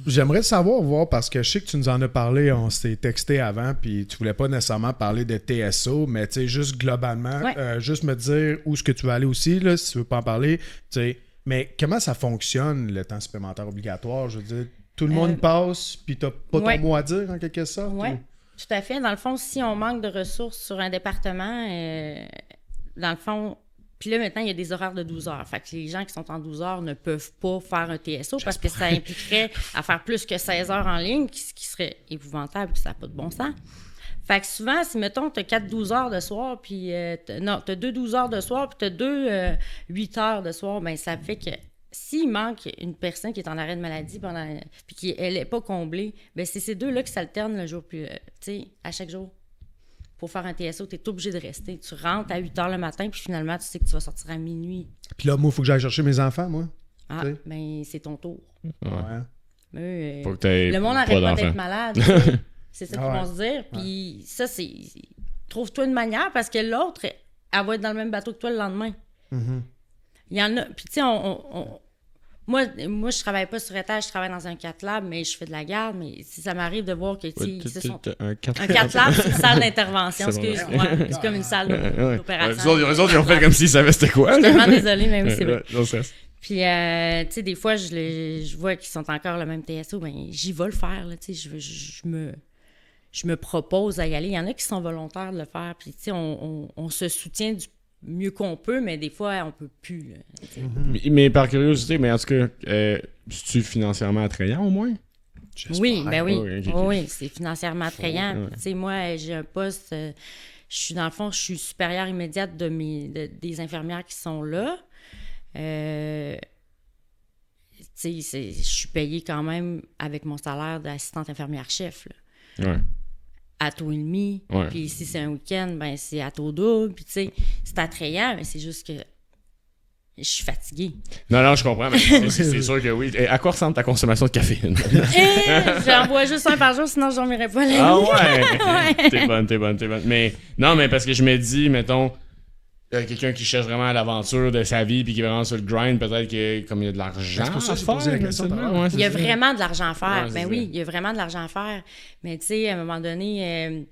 J'aimerais voir parce que je sais que tu nous en as parlé, on s'est texté avant, puis tu voulais pas nécessairement parler de TSO, mais tu sais, juste globalement, juste me dire où est-ce que tu veux aller aussi, là, si tu veux pas en parler, tu sais. Mais comment ça fonctionne, le temps supplémentaire obligatoire? Je veux dire, tout le monde passe, puis t'as pas ton mot à dire, en quelque sorte? Oui, tout à fait. Dans le fond, si on manque de ressources sur un département, dans le fond... Puis là, maintenant, il y a des horaires de 12 heures. Fait que les gens qui sont en 12 heures ne peuvent pas faire un TSO parce que ça impliquerait à faire plus que 16 heures en ligne, ce qui serait épouvantable et ça n'a pas de bon sens. Fait que souvent, si, mettons, tu as 4 12 heures de soir, puis... non, tu as 2 12 heures de soir, puis tu as 2 8 heures de soir, bien, ça fait que s'il manque une personne qui est en arrêt de maladie puis qu'elle n'est pas comblée, bien, c'est ces deux-là qui s'alternent le jour, puis, tu sais, à chaque jour. Pour faire un TSO, tu es obligé de rester. Tu rentres à 8 h le matin, puis finalement, tu sais que tu vas sortir à minuit. Puis là, moi, il faut que j'aille chercher mes enfants, moi. Ah, bien, c'est ton tour. Ouais. Faut que le monde n'arrête pas d'être malade. C'est ça qu'ils vont se dire. Puis ça, c'est... Trouve-toi une manière, parce que l'autre, elle va être dans le même bateau que toi le lendemain. Il y en a... Puis tu sais, Moi, je travaille pas sur étage, je travaille dans un 4 lab, mais je fais de la garde, mais si ça m'arrive de voir que, un 4 lab, c'est une salle d'intervention, excuse-moi. C'est comme une salle d'opération. Les autres, ils ont fait comme s'ils savaient c'était quoi. Je suis vraiment désolée, mais oui, c'est vrai. Puis, tu sais, des fois, je vois qu'ils sont encore le même TSO, ben j'y vais le faire, là, tu sais, je me propose à y aller. Il y en a qui sont volontaires de le faire, puis, tu sais, on se soutient du mieux qu'on peut, mais des fois, on peut plus. Là, mais par curiosité, mais en tout cas, es-tu financièrement attrayant au moins? Oui, ben oui. Oui, c'est financièrement attrayant. Tu sais, moi, j'ai un poste, je suis dans le fond, je suis supérieure immédiate des infirmières qui sont là. Tu sais, je suis payée quand même avec mon salaire d'assistante infirmière-chef. Ouais. À taux et demi, puis si c'est un week-end, ben c'est à taux double, puis tu sais, c'est attrayant, mais c'est juste que je suis fatiguée. Non, je comprends, mais c'est sûr que oui. Et à quoi ressemble ta consommation de caféine? J'en bois juste un par jour, sinon je dormirais pas la nuit. Ah ouais? T'es bonne. Mais non, mais parce que je me dis, mettons, quelqu'un qui cherche vraiment l'aventure de sa vie puis qui est vraiment sur le grind, peut-être que comme il y a de l'argent à faire. Il y a vraiment de l'argent à faire. Ben oui, il y a vraiment de l'argent à faire. Mais tu sais, à un moment donné,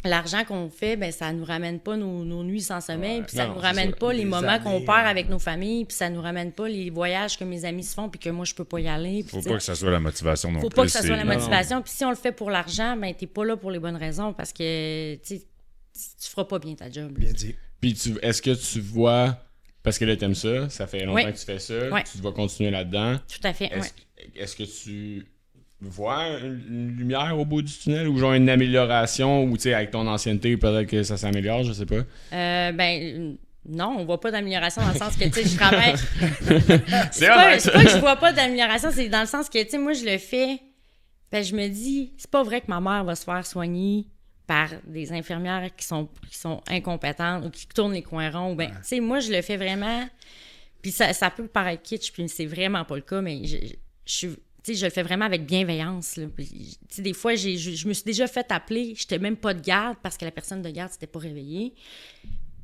l'argent qu'on fait, ben ça nous ramène pas nos nuits sans sommeil, puis ça nous ramène pas les moments qu'on perd avec nos familles, puis ça nous ramène pas les voyages que mes amis se font puis que moi je peux pas y aller. Faut pas que ça soit la motivation non plus. Faut pas que ça soit la motivation. Puis si on le fait pour l'argent, ben t'es pas là pour les bonnes raisons parce que tu feras pas bien ta job. Bien dit. Puis est-ce que tu vois, parce que là t'aimes ça fait longtemps que tu fais ça, tu vas continuer là-dedans. Tout à fait, Est-ce que tu vois une lumière au bout du tunnel ou genre une amélioration ou tu sais avec ton ancienneté peut-être que ça s'améliore, je sais pas? Ben non, on voit pas d'amélioration dans le sens que tu sais je travaille. c'est pas que je vois pas d'amélioration, c'est dans le sens que tu sais moi je le fais, ben je me dis c'est pas vrai que ma mère va se faire soigner par des infirmières qui sont incompétentes ou qui tournent les coins ronds. Ben, tu sais, moi, je le fais vraiment... Puis ça peut paraître kitsch, puis c'est vraiment pas le cas, mais je le fais vraiment avec bienveillance. Là. Puis, des fois, je me suis déjà fait appeler. J'étais même pas de garde parce que la personne de garde s'était pas réveillée.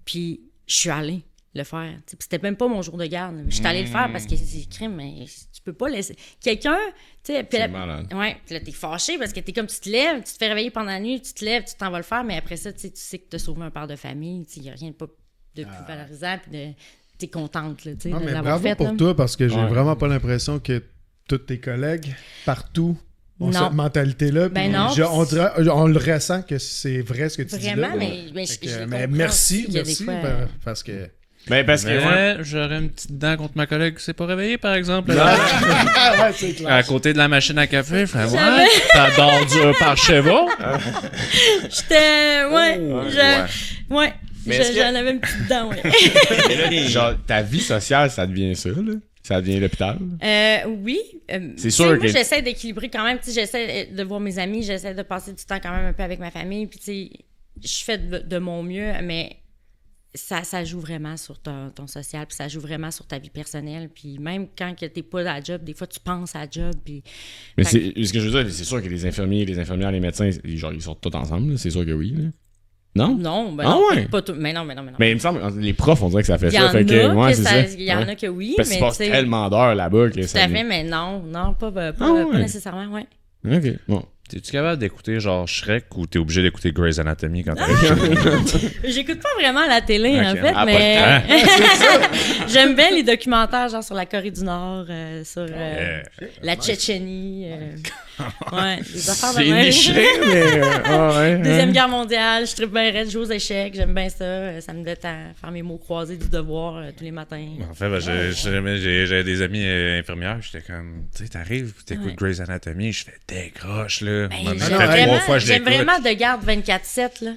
Puis je suis allée le faire. Puis c'était même pas mon jour de garde. Je suis allée le faire parce que c'est crime, mais tu peux pas laisser... Quelqu'un... C'est malade. Ouais, puis là, t'es fâché parce que t'es comme tu te lèves, tu te fais réveiller pendant la nuit, tu te lèves, tu t'en vas le faire, mais après ça, tu sais que t'as sauvé un père de famille, il n'y a rien de plus valorisant, puis t'es contente, là, de l'avoir fait. Bravo pour toi, parce que j'ai vraiment pas l'impression que tous tes collègues, partout, ont cette mentalité-là. Ben non. On le ressent que c'est vrai ce que tu dis là. Vraiment, mais merci, parce que... Ben, parce que j'aurais une petite dent contre ma collègue qui s'est pas réveillée, par exemple. Ouais, c'est clair. À côté de la machine à café, je fais ouais, t'adores dur par cheval. J'étais. Ouais. Mais J'en avais une petite dent, ouais. Mais là, genre, ta vie sociale, ça devient ça, là? Ça devient l'hôpital? Oui. C'est sûr que... Moi, j'essaie d'équilibrer quand même. J'essaie de voir mes amis, j'essaie de passer du temps quand même un peu avec ma famille. Puis, tu sais, je fais de mon mieux, mais ça joue vraiment sur ton social, puis ça joue vraiment sur ta vie personnelle. Puis même quand t'es pas à la job, des fois, tu penses à la job. Puis... Mais ce que je veux dire, c'est sûr que les infirmiers, les infirmières, les médecins, genre, ils sortent tous ensemble, là. C'est sûr que oui, là. Non? Non, ben ah non, ouais? pas tout. Mais non. Mais il me semble les profs, on dirait que ça fait ça. Il y en a a que oui, parce mais qu'il passe tellement d'heures là-bas que ça... Tout à fait, mais non, pas nécessairement, ouais. OK, bon. T'es-tu capable d'écouter genre Shrek ou t'es obligé d'écouter Grey's Anatomy quand J'écoute pas vraiment la télé, en fait, Ah, mais j'aime bien les documentaires genre sur la Corée du Nord, sur la Tchétchénie. Ouais, des affaires de même. C'est niché, mais... Deuxième Guerre mondiale, je tripe bien raide, jouer aux échecs, j'aime bien ça. Ça me détend, faire mes mots croisés du devoir tous les matins. En fait, j'ai des amis infirmières, j'étais comme, tu sais, t'arrives, t'écoutes Grey's Anatomy, je fais décroche, là. J'aime vraiment de garde 24/7, là.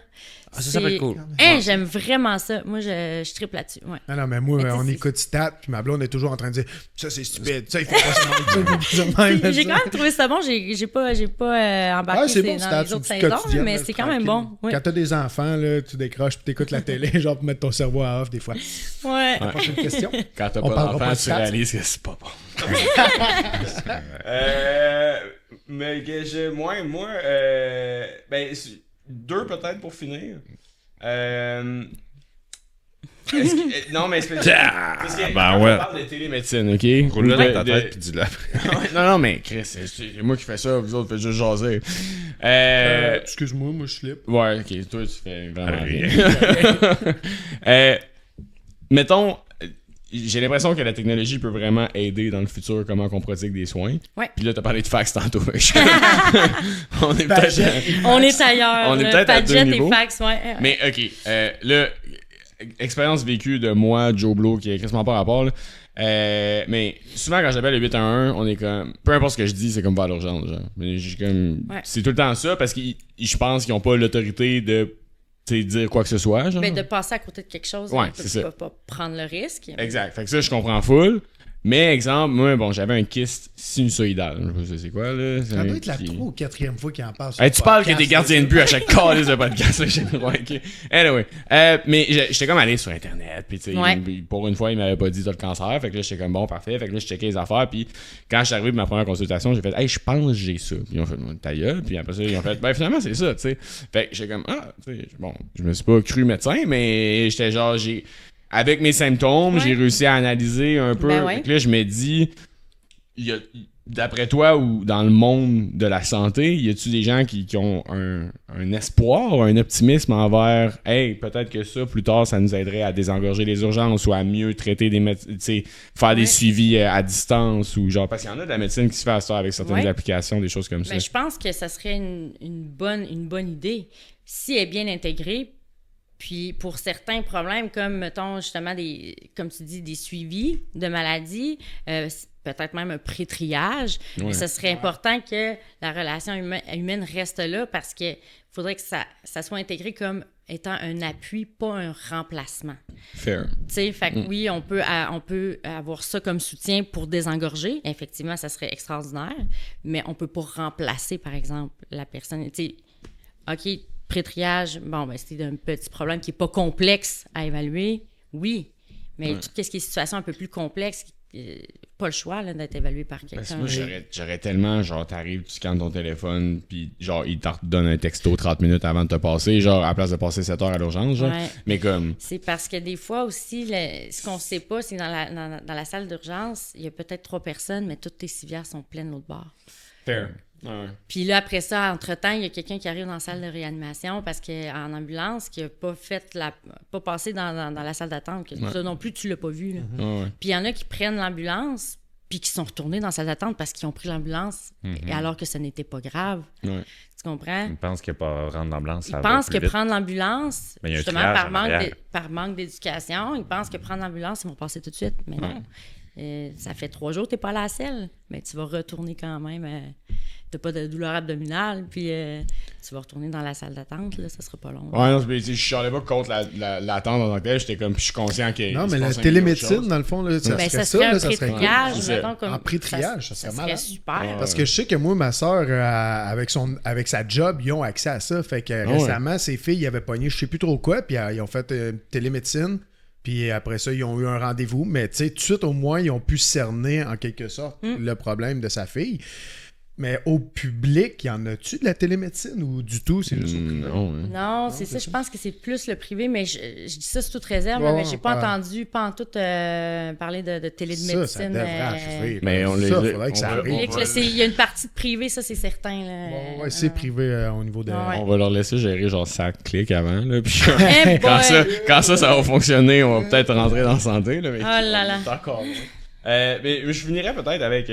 Ah, ça peut être cool. J'aime vraiment ça. Moi, je tripe là-dessus. Ouais. Ah non, mais moi, on écoute Stat, puis ma blonde est toujours en train de dire ça, c'est stupide, ça, il faut pas se mentir. J'ai quand même trouvé ça bon. J'ai pas embarqué bon, dans les autres saisons, mais c'est quand même bon. Ouais. Quand t'as des enfants, là, tu décroches, puis t'écoutes la télé, genre pour mettre ton cerveau à off des fois. Ouais. Prochaine question. Quand t'as pas d'enfants, tu réalises que c'est pas bon. Mais que moi, ben, deux peut-être pour finir. Non, mais c'est parce que ben on ouais. parle de télémédecine, ok? Roule-le dans ta tête puis dis-le après. Non, mais Chris, c'est moi qui fais ça, vous autres faites juste jaser. Excuse-moi, moi je slip. Ouais, ok, toi tu fais vraiment rien. Mettons, j'ai l'impression que la technologie peut vraiment aider dans le futur comment on pratique des soins. Ouais. Puis là, t'as parlé de fax tantôt. On est peut-être... On est ailleurs. On est peut-être à deux niveaux. et fax, ouais. Mais ok, là, expérience vécue de moi, Joe Blow, qui a quasiment pas rapport, là. Mais souvent quand j'appelle le 811, on est comme... Peu importe ce que je dis, c'est comme vers l'urgence, genre. Mais j'ai comme... Ouais. C'est tout le temps ça, parce que je pense qu'ils ont pas l'autorité de... dire quoi que ce soit, genre. Ben, de passer à côté de quelque chose, ouais, tu peux pas prendre le risque. Exact. Fait que ça, je comprends full. Mais, exemple, moi, bon, j'avais un kyste sinusoïdal. Je sais pas c'est quoi, là. Ça doit être la 3 ou 4e fois qu'il en parle. Hey, tu parles que t'es gardien de but à chaque calice de podcast. Okay. Anyway. Mais j'étais comme allé sur Internet. Puis, tu sais, pour une fois, il m'avait pas dit t'as le cancer. Fait que là, j'étais comme bon, parfait. Fait que là, je checkais les affaires. Puis, quand je suis arrivé pour ma première consultation, j'ai fait hey, je pense que j'ai ça. Puis, ils ont fait ta gueule. Puis, après ça, ils ont fait ben, finalement, c'est ça, tu sais. Fait que j'étais comme tu sais, bon, je me suis pas cru médecin, mais j'étais genre, avec mes symptômes, j'ai réussi à analyser un peu. Fait que là, je me dis, d'après toi ou dans le monde de la santé, y a-tu des gens qui ont un espoir, un optimisme envers hey, peut-être que ça, plus tard, ça nous aiderait à désengorger les urgences ou à mieux traiter faire des suivis à distance ou genre, parce qu'il y en a de la médecine qui se fait à ça avec certaines applications, des choses comme ça. Je pense que ça serait une bonne idée si elle est bien intégrée. Puis pour certains problèmes, comme, mettons, justement, comme tu dis, des suivis de maladies, peut-être même un pré-triage, ce serait important que la relation humaine reste là parce qu'il faudrait que ça soit intégré comme étant un appui, pas un remplacement. Fair. Tu sais, fait que oui, on peut avoir ça comme soutien pour désengorger. Effectivement, ça serait extraordinaire, mais on peut pas remplacer, par exemple, la personne. Tu sais, OK, pré-triage, bon, ben, c'est un petit problème qui n'est pas complexe à évaluer, oui, mais tout ce qui est situation un peu plus complexe, pas le choix là, d'être évalué par quelqu'un. Parce que moi, j'aurais tellement, genre, t'arrives, tu scannes ton téléphone, puis genre, il te donne un texto 30 minutes avant de te passer, genre, à la place de passer 7 heures à l'urgence, genre. Ouais. Mais comme... C'est parce que des fois aussi, ce qu'on sait pas, c'est que dans la salle d'urgence, il y a peut-être 3 personnes, mais toutes tes civières sont pleines de l'autre bord. Fair. Ouais. Puis là, après ça, entre-temps, il y a quelqu'un qui arrive dans la salle de réanimation parce qu'en ambulance, qui n'a pas passé dans la salle d'attente. Ça non plus, tu l'as pas vu. Là. Puis il y en a qui prennent l'ambulance, puis qui sont retournés dans la salle d'attente parce qu'ils ont pris l'ambulance, alors que ce n'était pas grave. Ouais. Tu comprends? Ils pensent que prendre l'ambulance, ça Ils va pensent plus que vite. prendre l'ambulance, Mais il y a un justement, triage par manque d'éducation, ils pensent que prendre l'ambulance, ils vont passer tout de suite. Mais non. Ça fait 3 jours que tu n'es pas à la selle, mais tu vas retourner quand même. Tu n'as pas de douleur abdominale, puis tu vas retourner dans la salle d'attente, là, ça sera pas long. Ouais, non, je chialais pas contre l'attente en tant que tel, j'étais comme, je suis conscient que. Non, mais la télémédecine, dans le fond, là, ça serait un ça serait cool. pré-triage, mettons, comme. En pré-triage, ça serait malade. super. Parce que je sais que moi, ma soeur, avec sa job, ils ont accès à ça. Fait que récemment, ses filles, ils avaient pogné je sais plus trop quoi, puis ils ont fait télémédecine. Puis après ça, ils ont eu un rendez-vous. Mais tu sais, tout de suite, au moins, ils ont pu cerner en quelque sorte le problème de sa fille. Mais au public, y en a-tu de la télémédecine ou du tout? C'est juste Non, c'est ça. Je pense que c'est plus le privé, mais je dis ça sous toute réserve, mais j'ai pas entendu, pas en tout parler de télémédecine. Ça devrait arriver. Mais faudrait que ça arrive. Il y a une partie de privé, ça, c'est certain. Là. Bon, c'est privé au niveau de... On va leur laisser gérer genre 5 clics avant, là, puis quand ça va fonctionner, on va peut-être rentrer dans la santé, là, mais oh là là. D'accord. Mais je finirais peut-être avec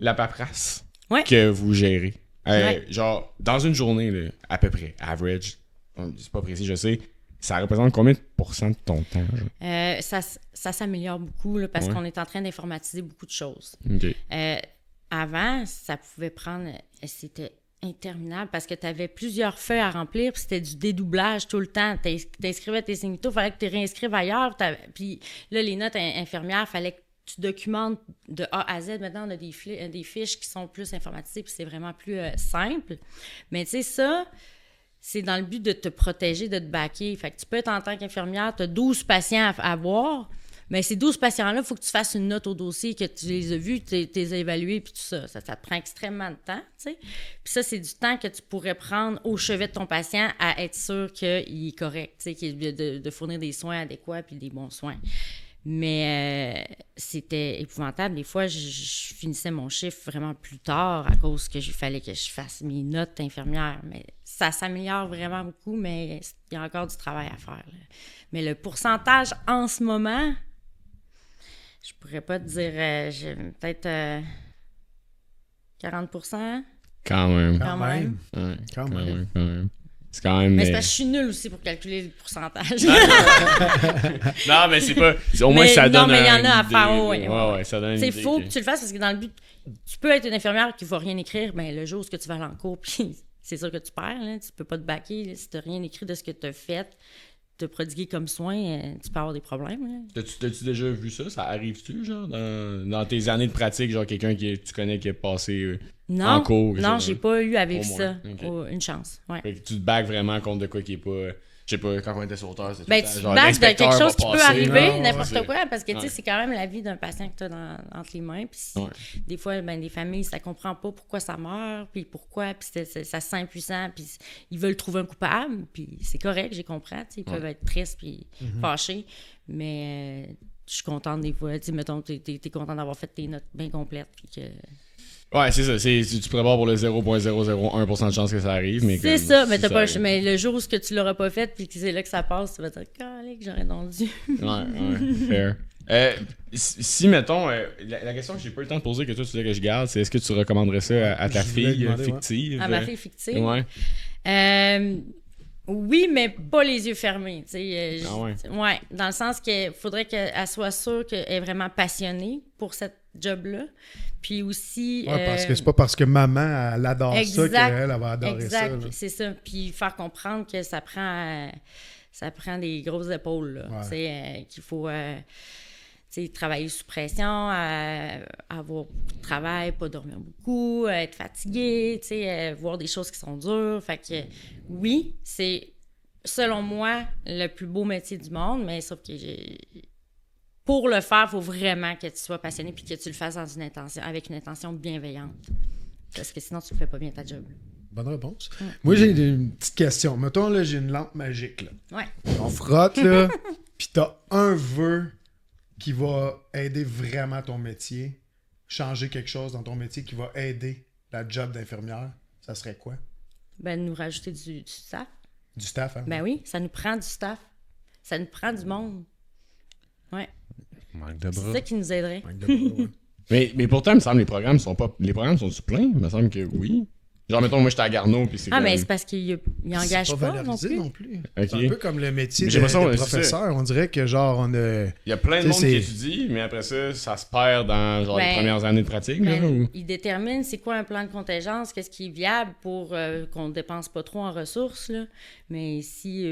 la paperasse. Ouais. Que vous gérez. Genre, dans une journée, là, à peu près, average, c'est pas précis, je sais, ça représente combien de pourcents de ton temps? Ça s'améliore beaucoup là, parce qu'on est en train d'informatiser beaucoup de choses. Okay. Avant, ça pouvait prendre... C'était interminable parce que tu avais plusieurs feuilles à remplir puis c'était du dédoublage tout le temps. T'inscrivais tes signatures, il fallait que tu réinscrives ailleurs. Puis là, les notes infirmières, il fallait que tu documentes de A à Z. Maintenant, on a des fiches qui sont plus informatisées, puis c'est vraiment plus simple. Mais tu sais, ça, c'est dans le but de te protéger, de te backer. Fait que tu peux être en tant qu'infirmière, tu as 12 patients à voir, mais ces 12 patients-là, il faut que tu fasses une note au dossier, que tu les as vus, tu les as évalués, puis tout ça. Ça te prend extrêmement de temps, tu sais. Puis ça, c'est du temps que tu pourrais prendre au chevet de ton patient à être sûr qu'il est correct, tu sais, de fournir des soins adéquats puis des bons soins. Mais c'était épouvantable. Des fois, je finissais mon chiffre vraiment plus tard à cause qu'il fallait que je fasse mes notes infirmières. Mais ça s'améliore vraiment beaucoup, mais il y a encore du travail à faire. Là. Mais le pourcentage en ce moment, je pourrais pas te dire, peut-être 40%. Quand même. Quand même. Ouais, Quand même. C'est quand même. Mais c'est parce que je suis nulle aussi pour calculer le pourcentage. Non, mais c'est pas. Au moins, ça donne. Non, mais il y en a à faire. Ouais, ça donne. C'est faux que tu le fasses parce que dans le but, tu peux être une infirmière qui va rien écrire, mais le jour où tu vas aller en cours, puis c'est sûr que tu perds. Là, tu peux pas te baquer là, si tu n'as rien écrit de ce que tu as fait. Te prodiguer comme soin, tu peux avoir des problèmes. Là. T'as-tu déjà vu ça? Ça arrive-tu, genre, dans tes années de pratique, genre quelqu'un que tu connais qui est passé en cours? Non, j'ai pas eu à vivre ça. Okay. Une chance. Ouais. Fait que tu te bagues vraiment contre de quoi qui est pas... Je sais pas, quand on était sauteur, c'est ben, tout tu genre, bagues de quelque chose qui peut arriver, non, n'importe quoi, parce que tu sais, c'est quand même la vie d'un patient que tu as entre les mains. Puis des fois, ben, des familles, ça comprend pas pourquoi ça meurt, puis pourquoi, puis ça se sent impuissant, puis ils veulent trouver un coupable, puis c'est correct, j'ai compris. Ils peuvent être tristes puis fâchés, mais je suis contente des fois. Mettons, t'es content d'avoir fait tes notes bien complètes, puis que... Ouais, c'est ça. Tu prépares pour le 0,001% de chance que ça arrive. Mais c'est ça, mais, mais le jour où tu l'auras pas fait puis que c'est là que ça passe, tu vas te dire « Calique, j'aurais donc dû. » Ouais, fair. Si, mettons, la question que j'ai pas eu le temps de poser, que toi tu disais que je garde, c'est est-ce que tu recommanderais ça à ta fille fictive? À ma fille fictive? Ouais. Oui, mais pas les yeux fermés. Ouais, dans le sens qu'il faudrait qu'elle soit sûre qu'elle est vraiment passionnée pour cette job-là. Puis aussi... parce que c'est pas parce que maman, elle adore ça qu'elle va adorer ça. Exact, c'est ça. Puis faire comprendre que ça prend des grosses épaules. Là. Qu'il faut... travailler sous pression, avoir beaucoup de travail, pas dormir beaucoup, être fatigué, voir des choses qui sont dures. Fait que oui, c'est selon moi le plus beau métier du monde, mais sauf que pour le faire, il faut vraiment que tu sois passionné puis que tu le fasses avec une intention bienveillante. Parce que sinon, tu ne fais pas bien ta job. Bonne réponse. Moi, j'ai une petite question. Mettons, là, j'ai une lampe magique. Là. Ouais. On frotte, là, puis t'as un vœu qui va aider vraiment ton métier, changer quelque chose dans ton métier qui va aider la job d'infirmière, ça serait quoi? Ben, nous rajouter du staff. Du staff, hein? Ben oui, ça nous prend du staff. Ça nous prend du monde. Ouais. Manque de bras. C'est ça qui nous aiderait. Manque de bras, ouais. Mais pourtant, il me semble les programmes sont pleins. Il me semble que oui. Genre, mettons, moi, j'étais à Garneau, puis c'est mais c'est parce qu'il engage pas non plus. Okay. C'est un peu comme le métier de professeur. On dirait que, genre, on a... Il y a plein de monde qui étudie, mais après ça se perd dans, genre, les premières années de pratique. Il détermine c'est quoi un plan de contingence, qu'est-ce qui est viable pour qu'on ne dépense pas trop en ressources, là. Mais si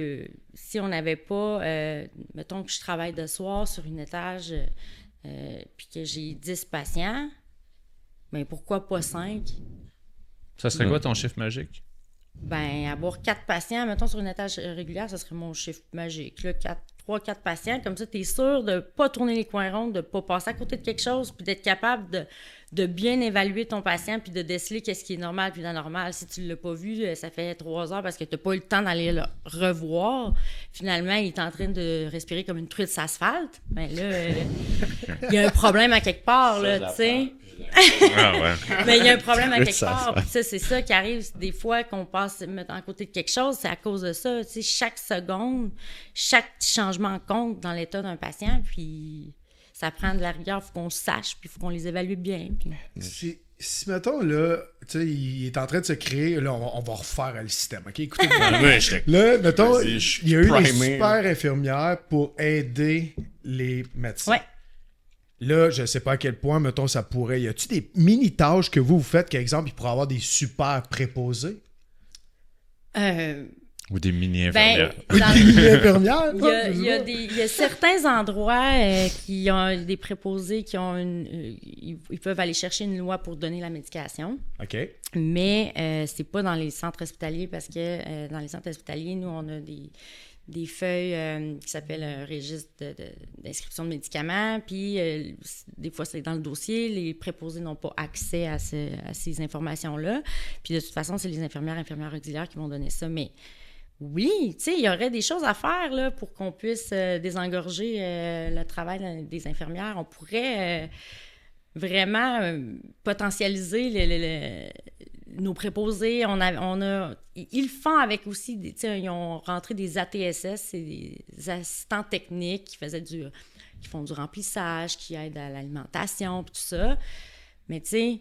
on n'avait pas... mettons que je travaille de soir sur un étage, puis que j'ai 10 patients, ben pourquoi pas 5? Ça serait quoi ton chiffre magique? Ben, avoir 4 patients, mettons sur une étage régulière, ça serait mon chiffre magique. 3-4 patients, comme ça, tu es sûr de ne pas tourner les coins ronds, de ne pas passer à côté de quelque chose, puis d'être capable de bien évaluer ton patient, puis de déceler qu'est-ce qui est normal puis anormal. Si tu ne l'as pas vu, ça fait 3 heures parce que tu n'as pas eu le temps d'aller le revoir. Finalement, il est en train de respirer comme une truite d'asphalte. Ben là, il y a un problème à quelque part, là, tu sais. Mais il y a un problème à quelque part. Puis ça, c'est ça qui arrive des fois qu'on passe à côté de quelque chose, c'est à cause de ça. Tu sais, chaque seconde, chaque petit changement compte dans l'état d'un patient, puis ça prend de la rigueur, il faut qu'on le sache, puis il faut qu'on les évalue bien. Puis... Si, mettons, là, tu sais, il est en train de se créer, là, on va refaire le système, OK? Écoutez, là, mettons, il y a eu des super infirmières pour aider les médecins. Ouais. Là, je sais pas à quel point, mettons, ça pourrait... Y a-tu des mini-tâches que vous faites, par exemple, il pourrait avoir des super préposés? Ou des mini-infirmières. Des mini-infirmières? Il y a certains endroits qui ont des préposés qui ont ils peuvent aller chercher une loi pour donner la médication. OK. Mais c'est pas dans les centres hospitaliers parce que dans les centres hospitaliers, nous, on a des feuilles qui s'appellent un registre d'inscription de médicaments, puis des fois, c'est dans le dossier. Les préposés n'ont pas accès à ces informations-là. Puis de toute façon, c'est les infirmières auxiliaires qui vont donner ça. Mais oui, tu sais, il y aurait des choses à faire là, pour qu'on puisse désengorger le travail des infirmières. On pourrait vraiment potentialiser nos préposés. Ils le font avec aussi, ils ont rentré des ATSS, c'est des assistants techniques qui font du remplissage, qui aident à l'alimentation, puis tout ça. Mais tu sais,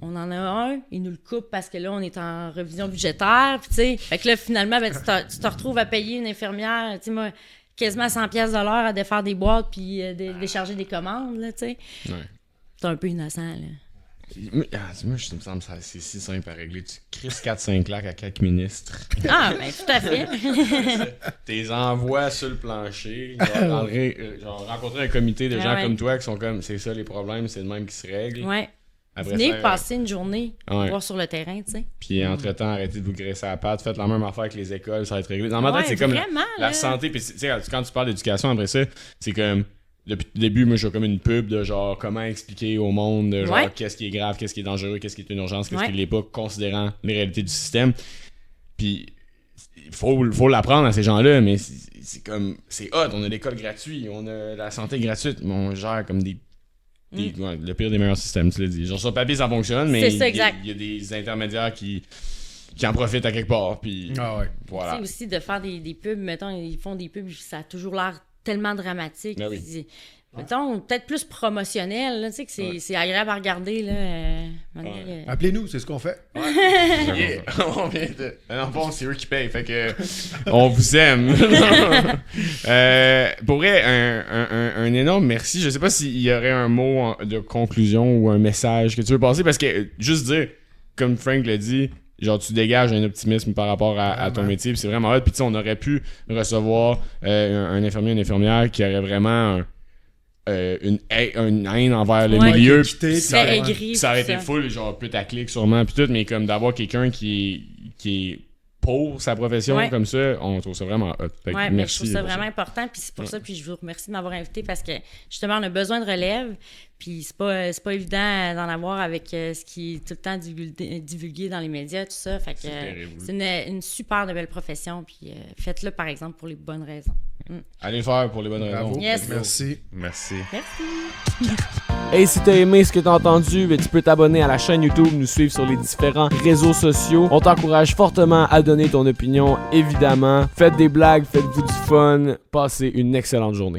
on en a un, il nous le coupe parce que là, on est en révision budgétaire, puis tu sais, fait que là, finalement, ben, tu te retrouves à payer une infirmière, tu sais, moi, quasiment 100$ de l'heure à défaire des boîtes puis décharger des commandes, là, tu sais. Ouais. C'est un peu innocent, là. Moi, il me semble que c'est si simple à régler. Tu crises 4-5 claques à 4 ministres. Ah, ben tout à fait. T'es envoies sur le plancher. Genre, rencontrer un comité de gens comme toi qui sont comme, c'est ça les problèmes, c'est le même qui se règle. Ouais. Venez passer une journée voir sur le terrain, tu sais. Puis entre-temps, arrêtez de vous graisser à la patte. Faites la même affaire avec les écoles, ça va être réglé. Dans ma tête, c'est comme la santé. Puis tu sais, quand tu parles d'éducation, après ça, c'est comme... Depuis le début, moi, je fais comme une pub de genre comment expliquer au monde de genre qu'est-ce qui est grave, qu'est-ce qui est dangereux, qu'est-ce qui est une urgence, qu'est-ce qui l'est pas, considérant les réalités du système. Puis il faut l'apprendre à ces gens-là, mais c'est comme c'est hot, on a l'école gratuite, on a la santé gratuite, mais on gère comme le pire des meilleurs systèmes, tu l'as dit. Genre sur papier ça fonctionne, mais il y a des intermédiaires qui en profitent à quelque part. Puis voilà. C'est aussi de faire des pubs, mettons, ils font des pubs, ça a toujours l'air tellement dramatique. Ben oui. Mettons, peut-être plus promotionnel, là, tu sais, que c'est agréable à regarder, là. Appelez-nous, c'est ce qu'on fait. Ouais. On vient de... En fond, c'est eux qui payent, fait que... on vous aime. Pour vrai, un énorme merci. Je sais pas s'il y aurait un mot de conclusion ou un message que tu veux passer, parce que, juste dire, comme Frank l'a dit, genre tu dégages un optimisme par rapport à ton métier, puis c'est vraiment hot. Puis tu sais, on aurait pu recevoir un infirmier, une infirmière qui aurait vraiment une haine envers le milieu. Ça aurait été full, genre putaclic sûrement, puis tout, mais comme d'avoir quelqu'un qui est pour sa profession comme ça, on trouve ça vraiment hot. Oui, mais je trouve ça vraiment important, puis c'est pour ça, puis je vous remercie de m'avoir invité parce que justement, on a besoin de relève, puis c'est pas évident d'en avoir avec ce qui est tout le temps divulgué dans les médias, tout ça. Fait que c'est une super de belle profession, puis faites-le par exemple pour les bonnes raisons. Allez le faire pour les bonnes raisons. Yes. Merci. Hey, si t'as aimé ce que t'as entendu, tu peux t'abonner à la chaîne YouTube, nous suivre sur les différents réseaux sociaux. On t'encourage fortement à donner ton opinion, évidemment. Faites des blagues, faites-vous du fun, passez une excellente journée.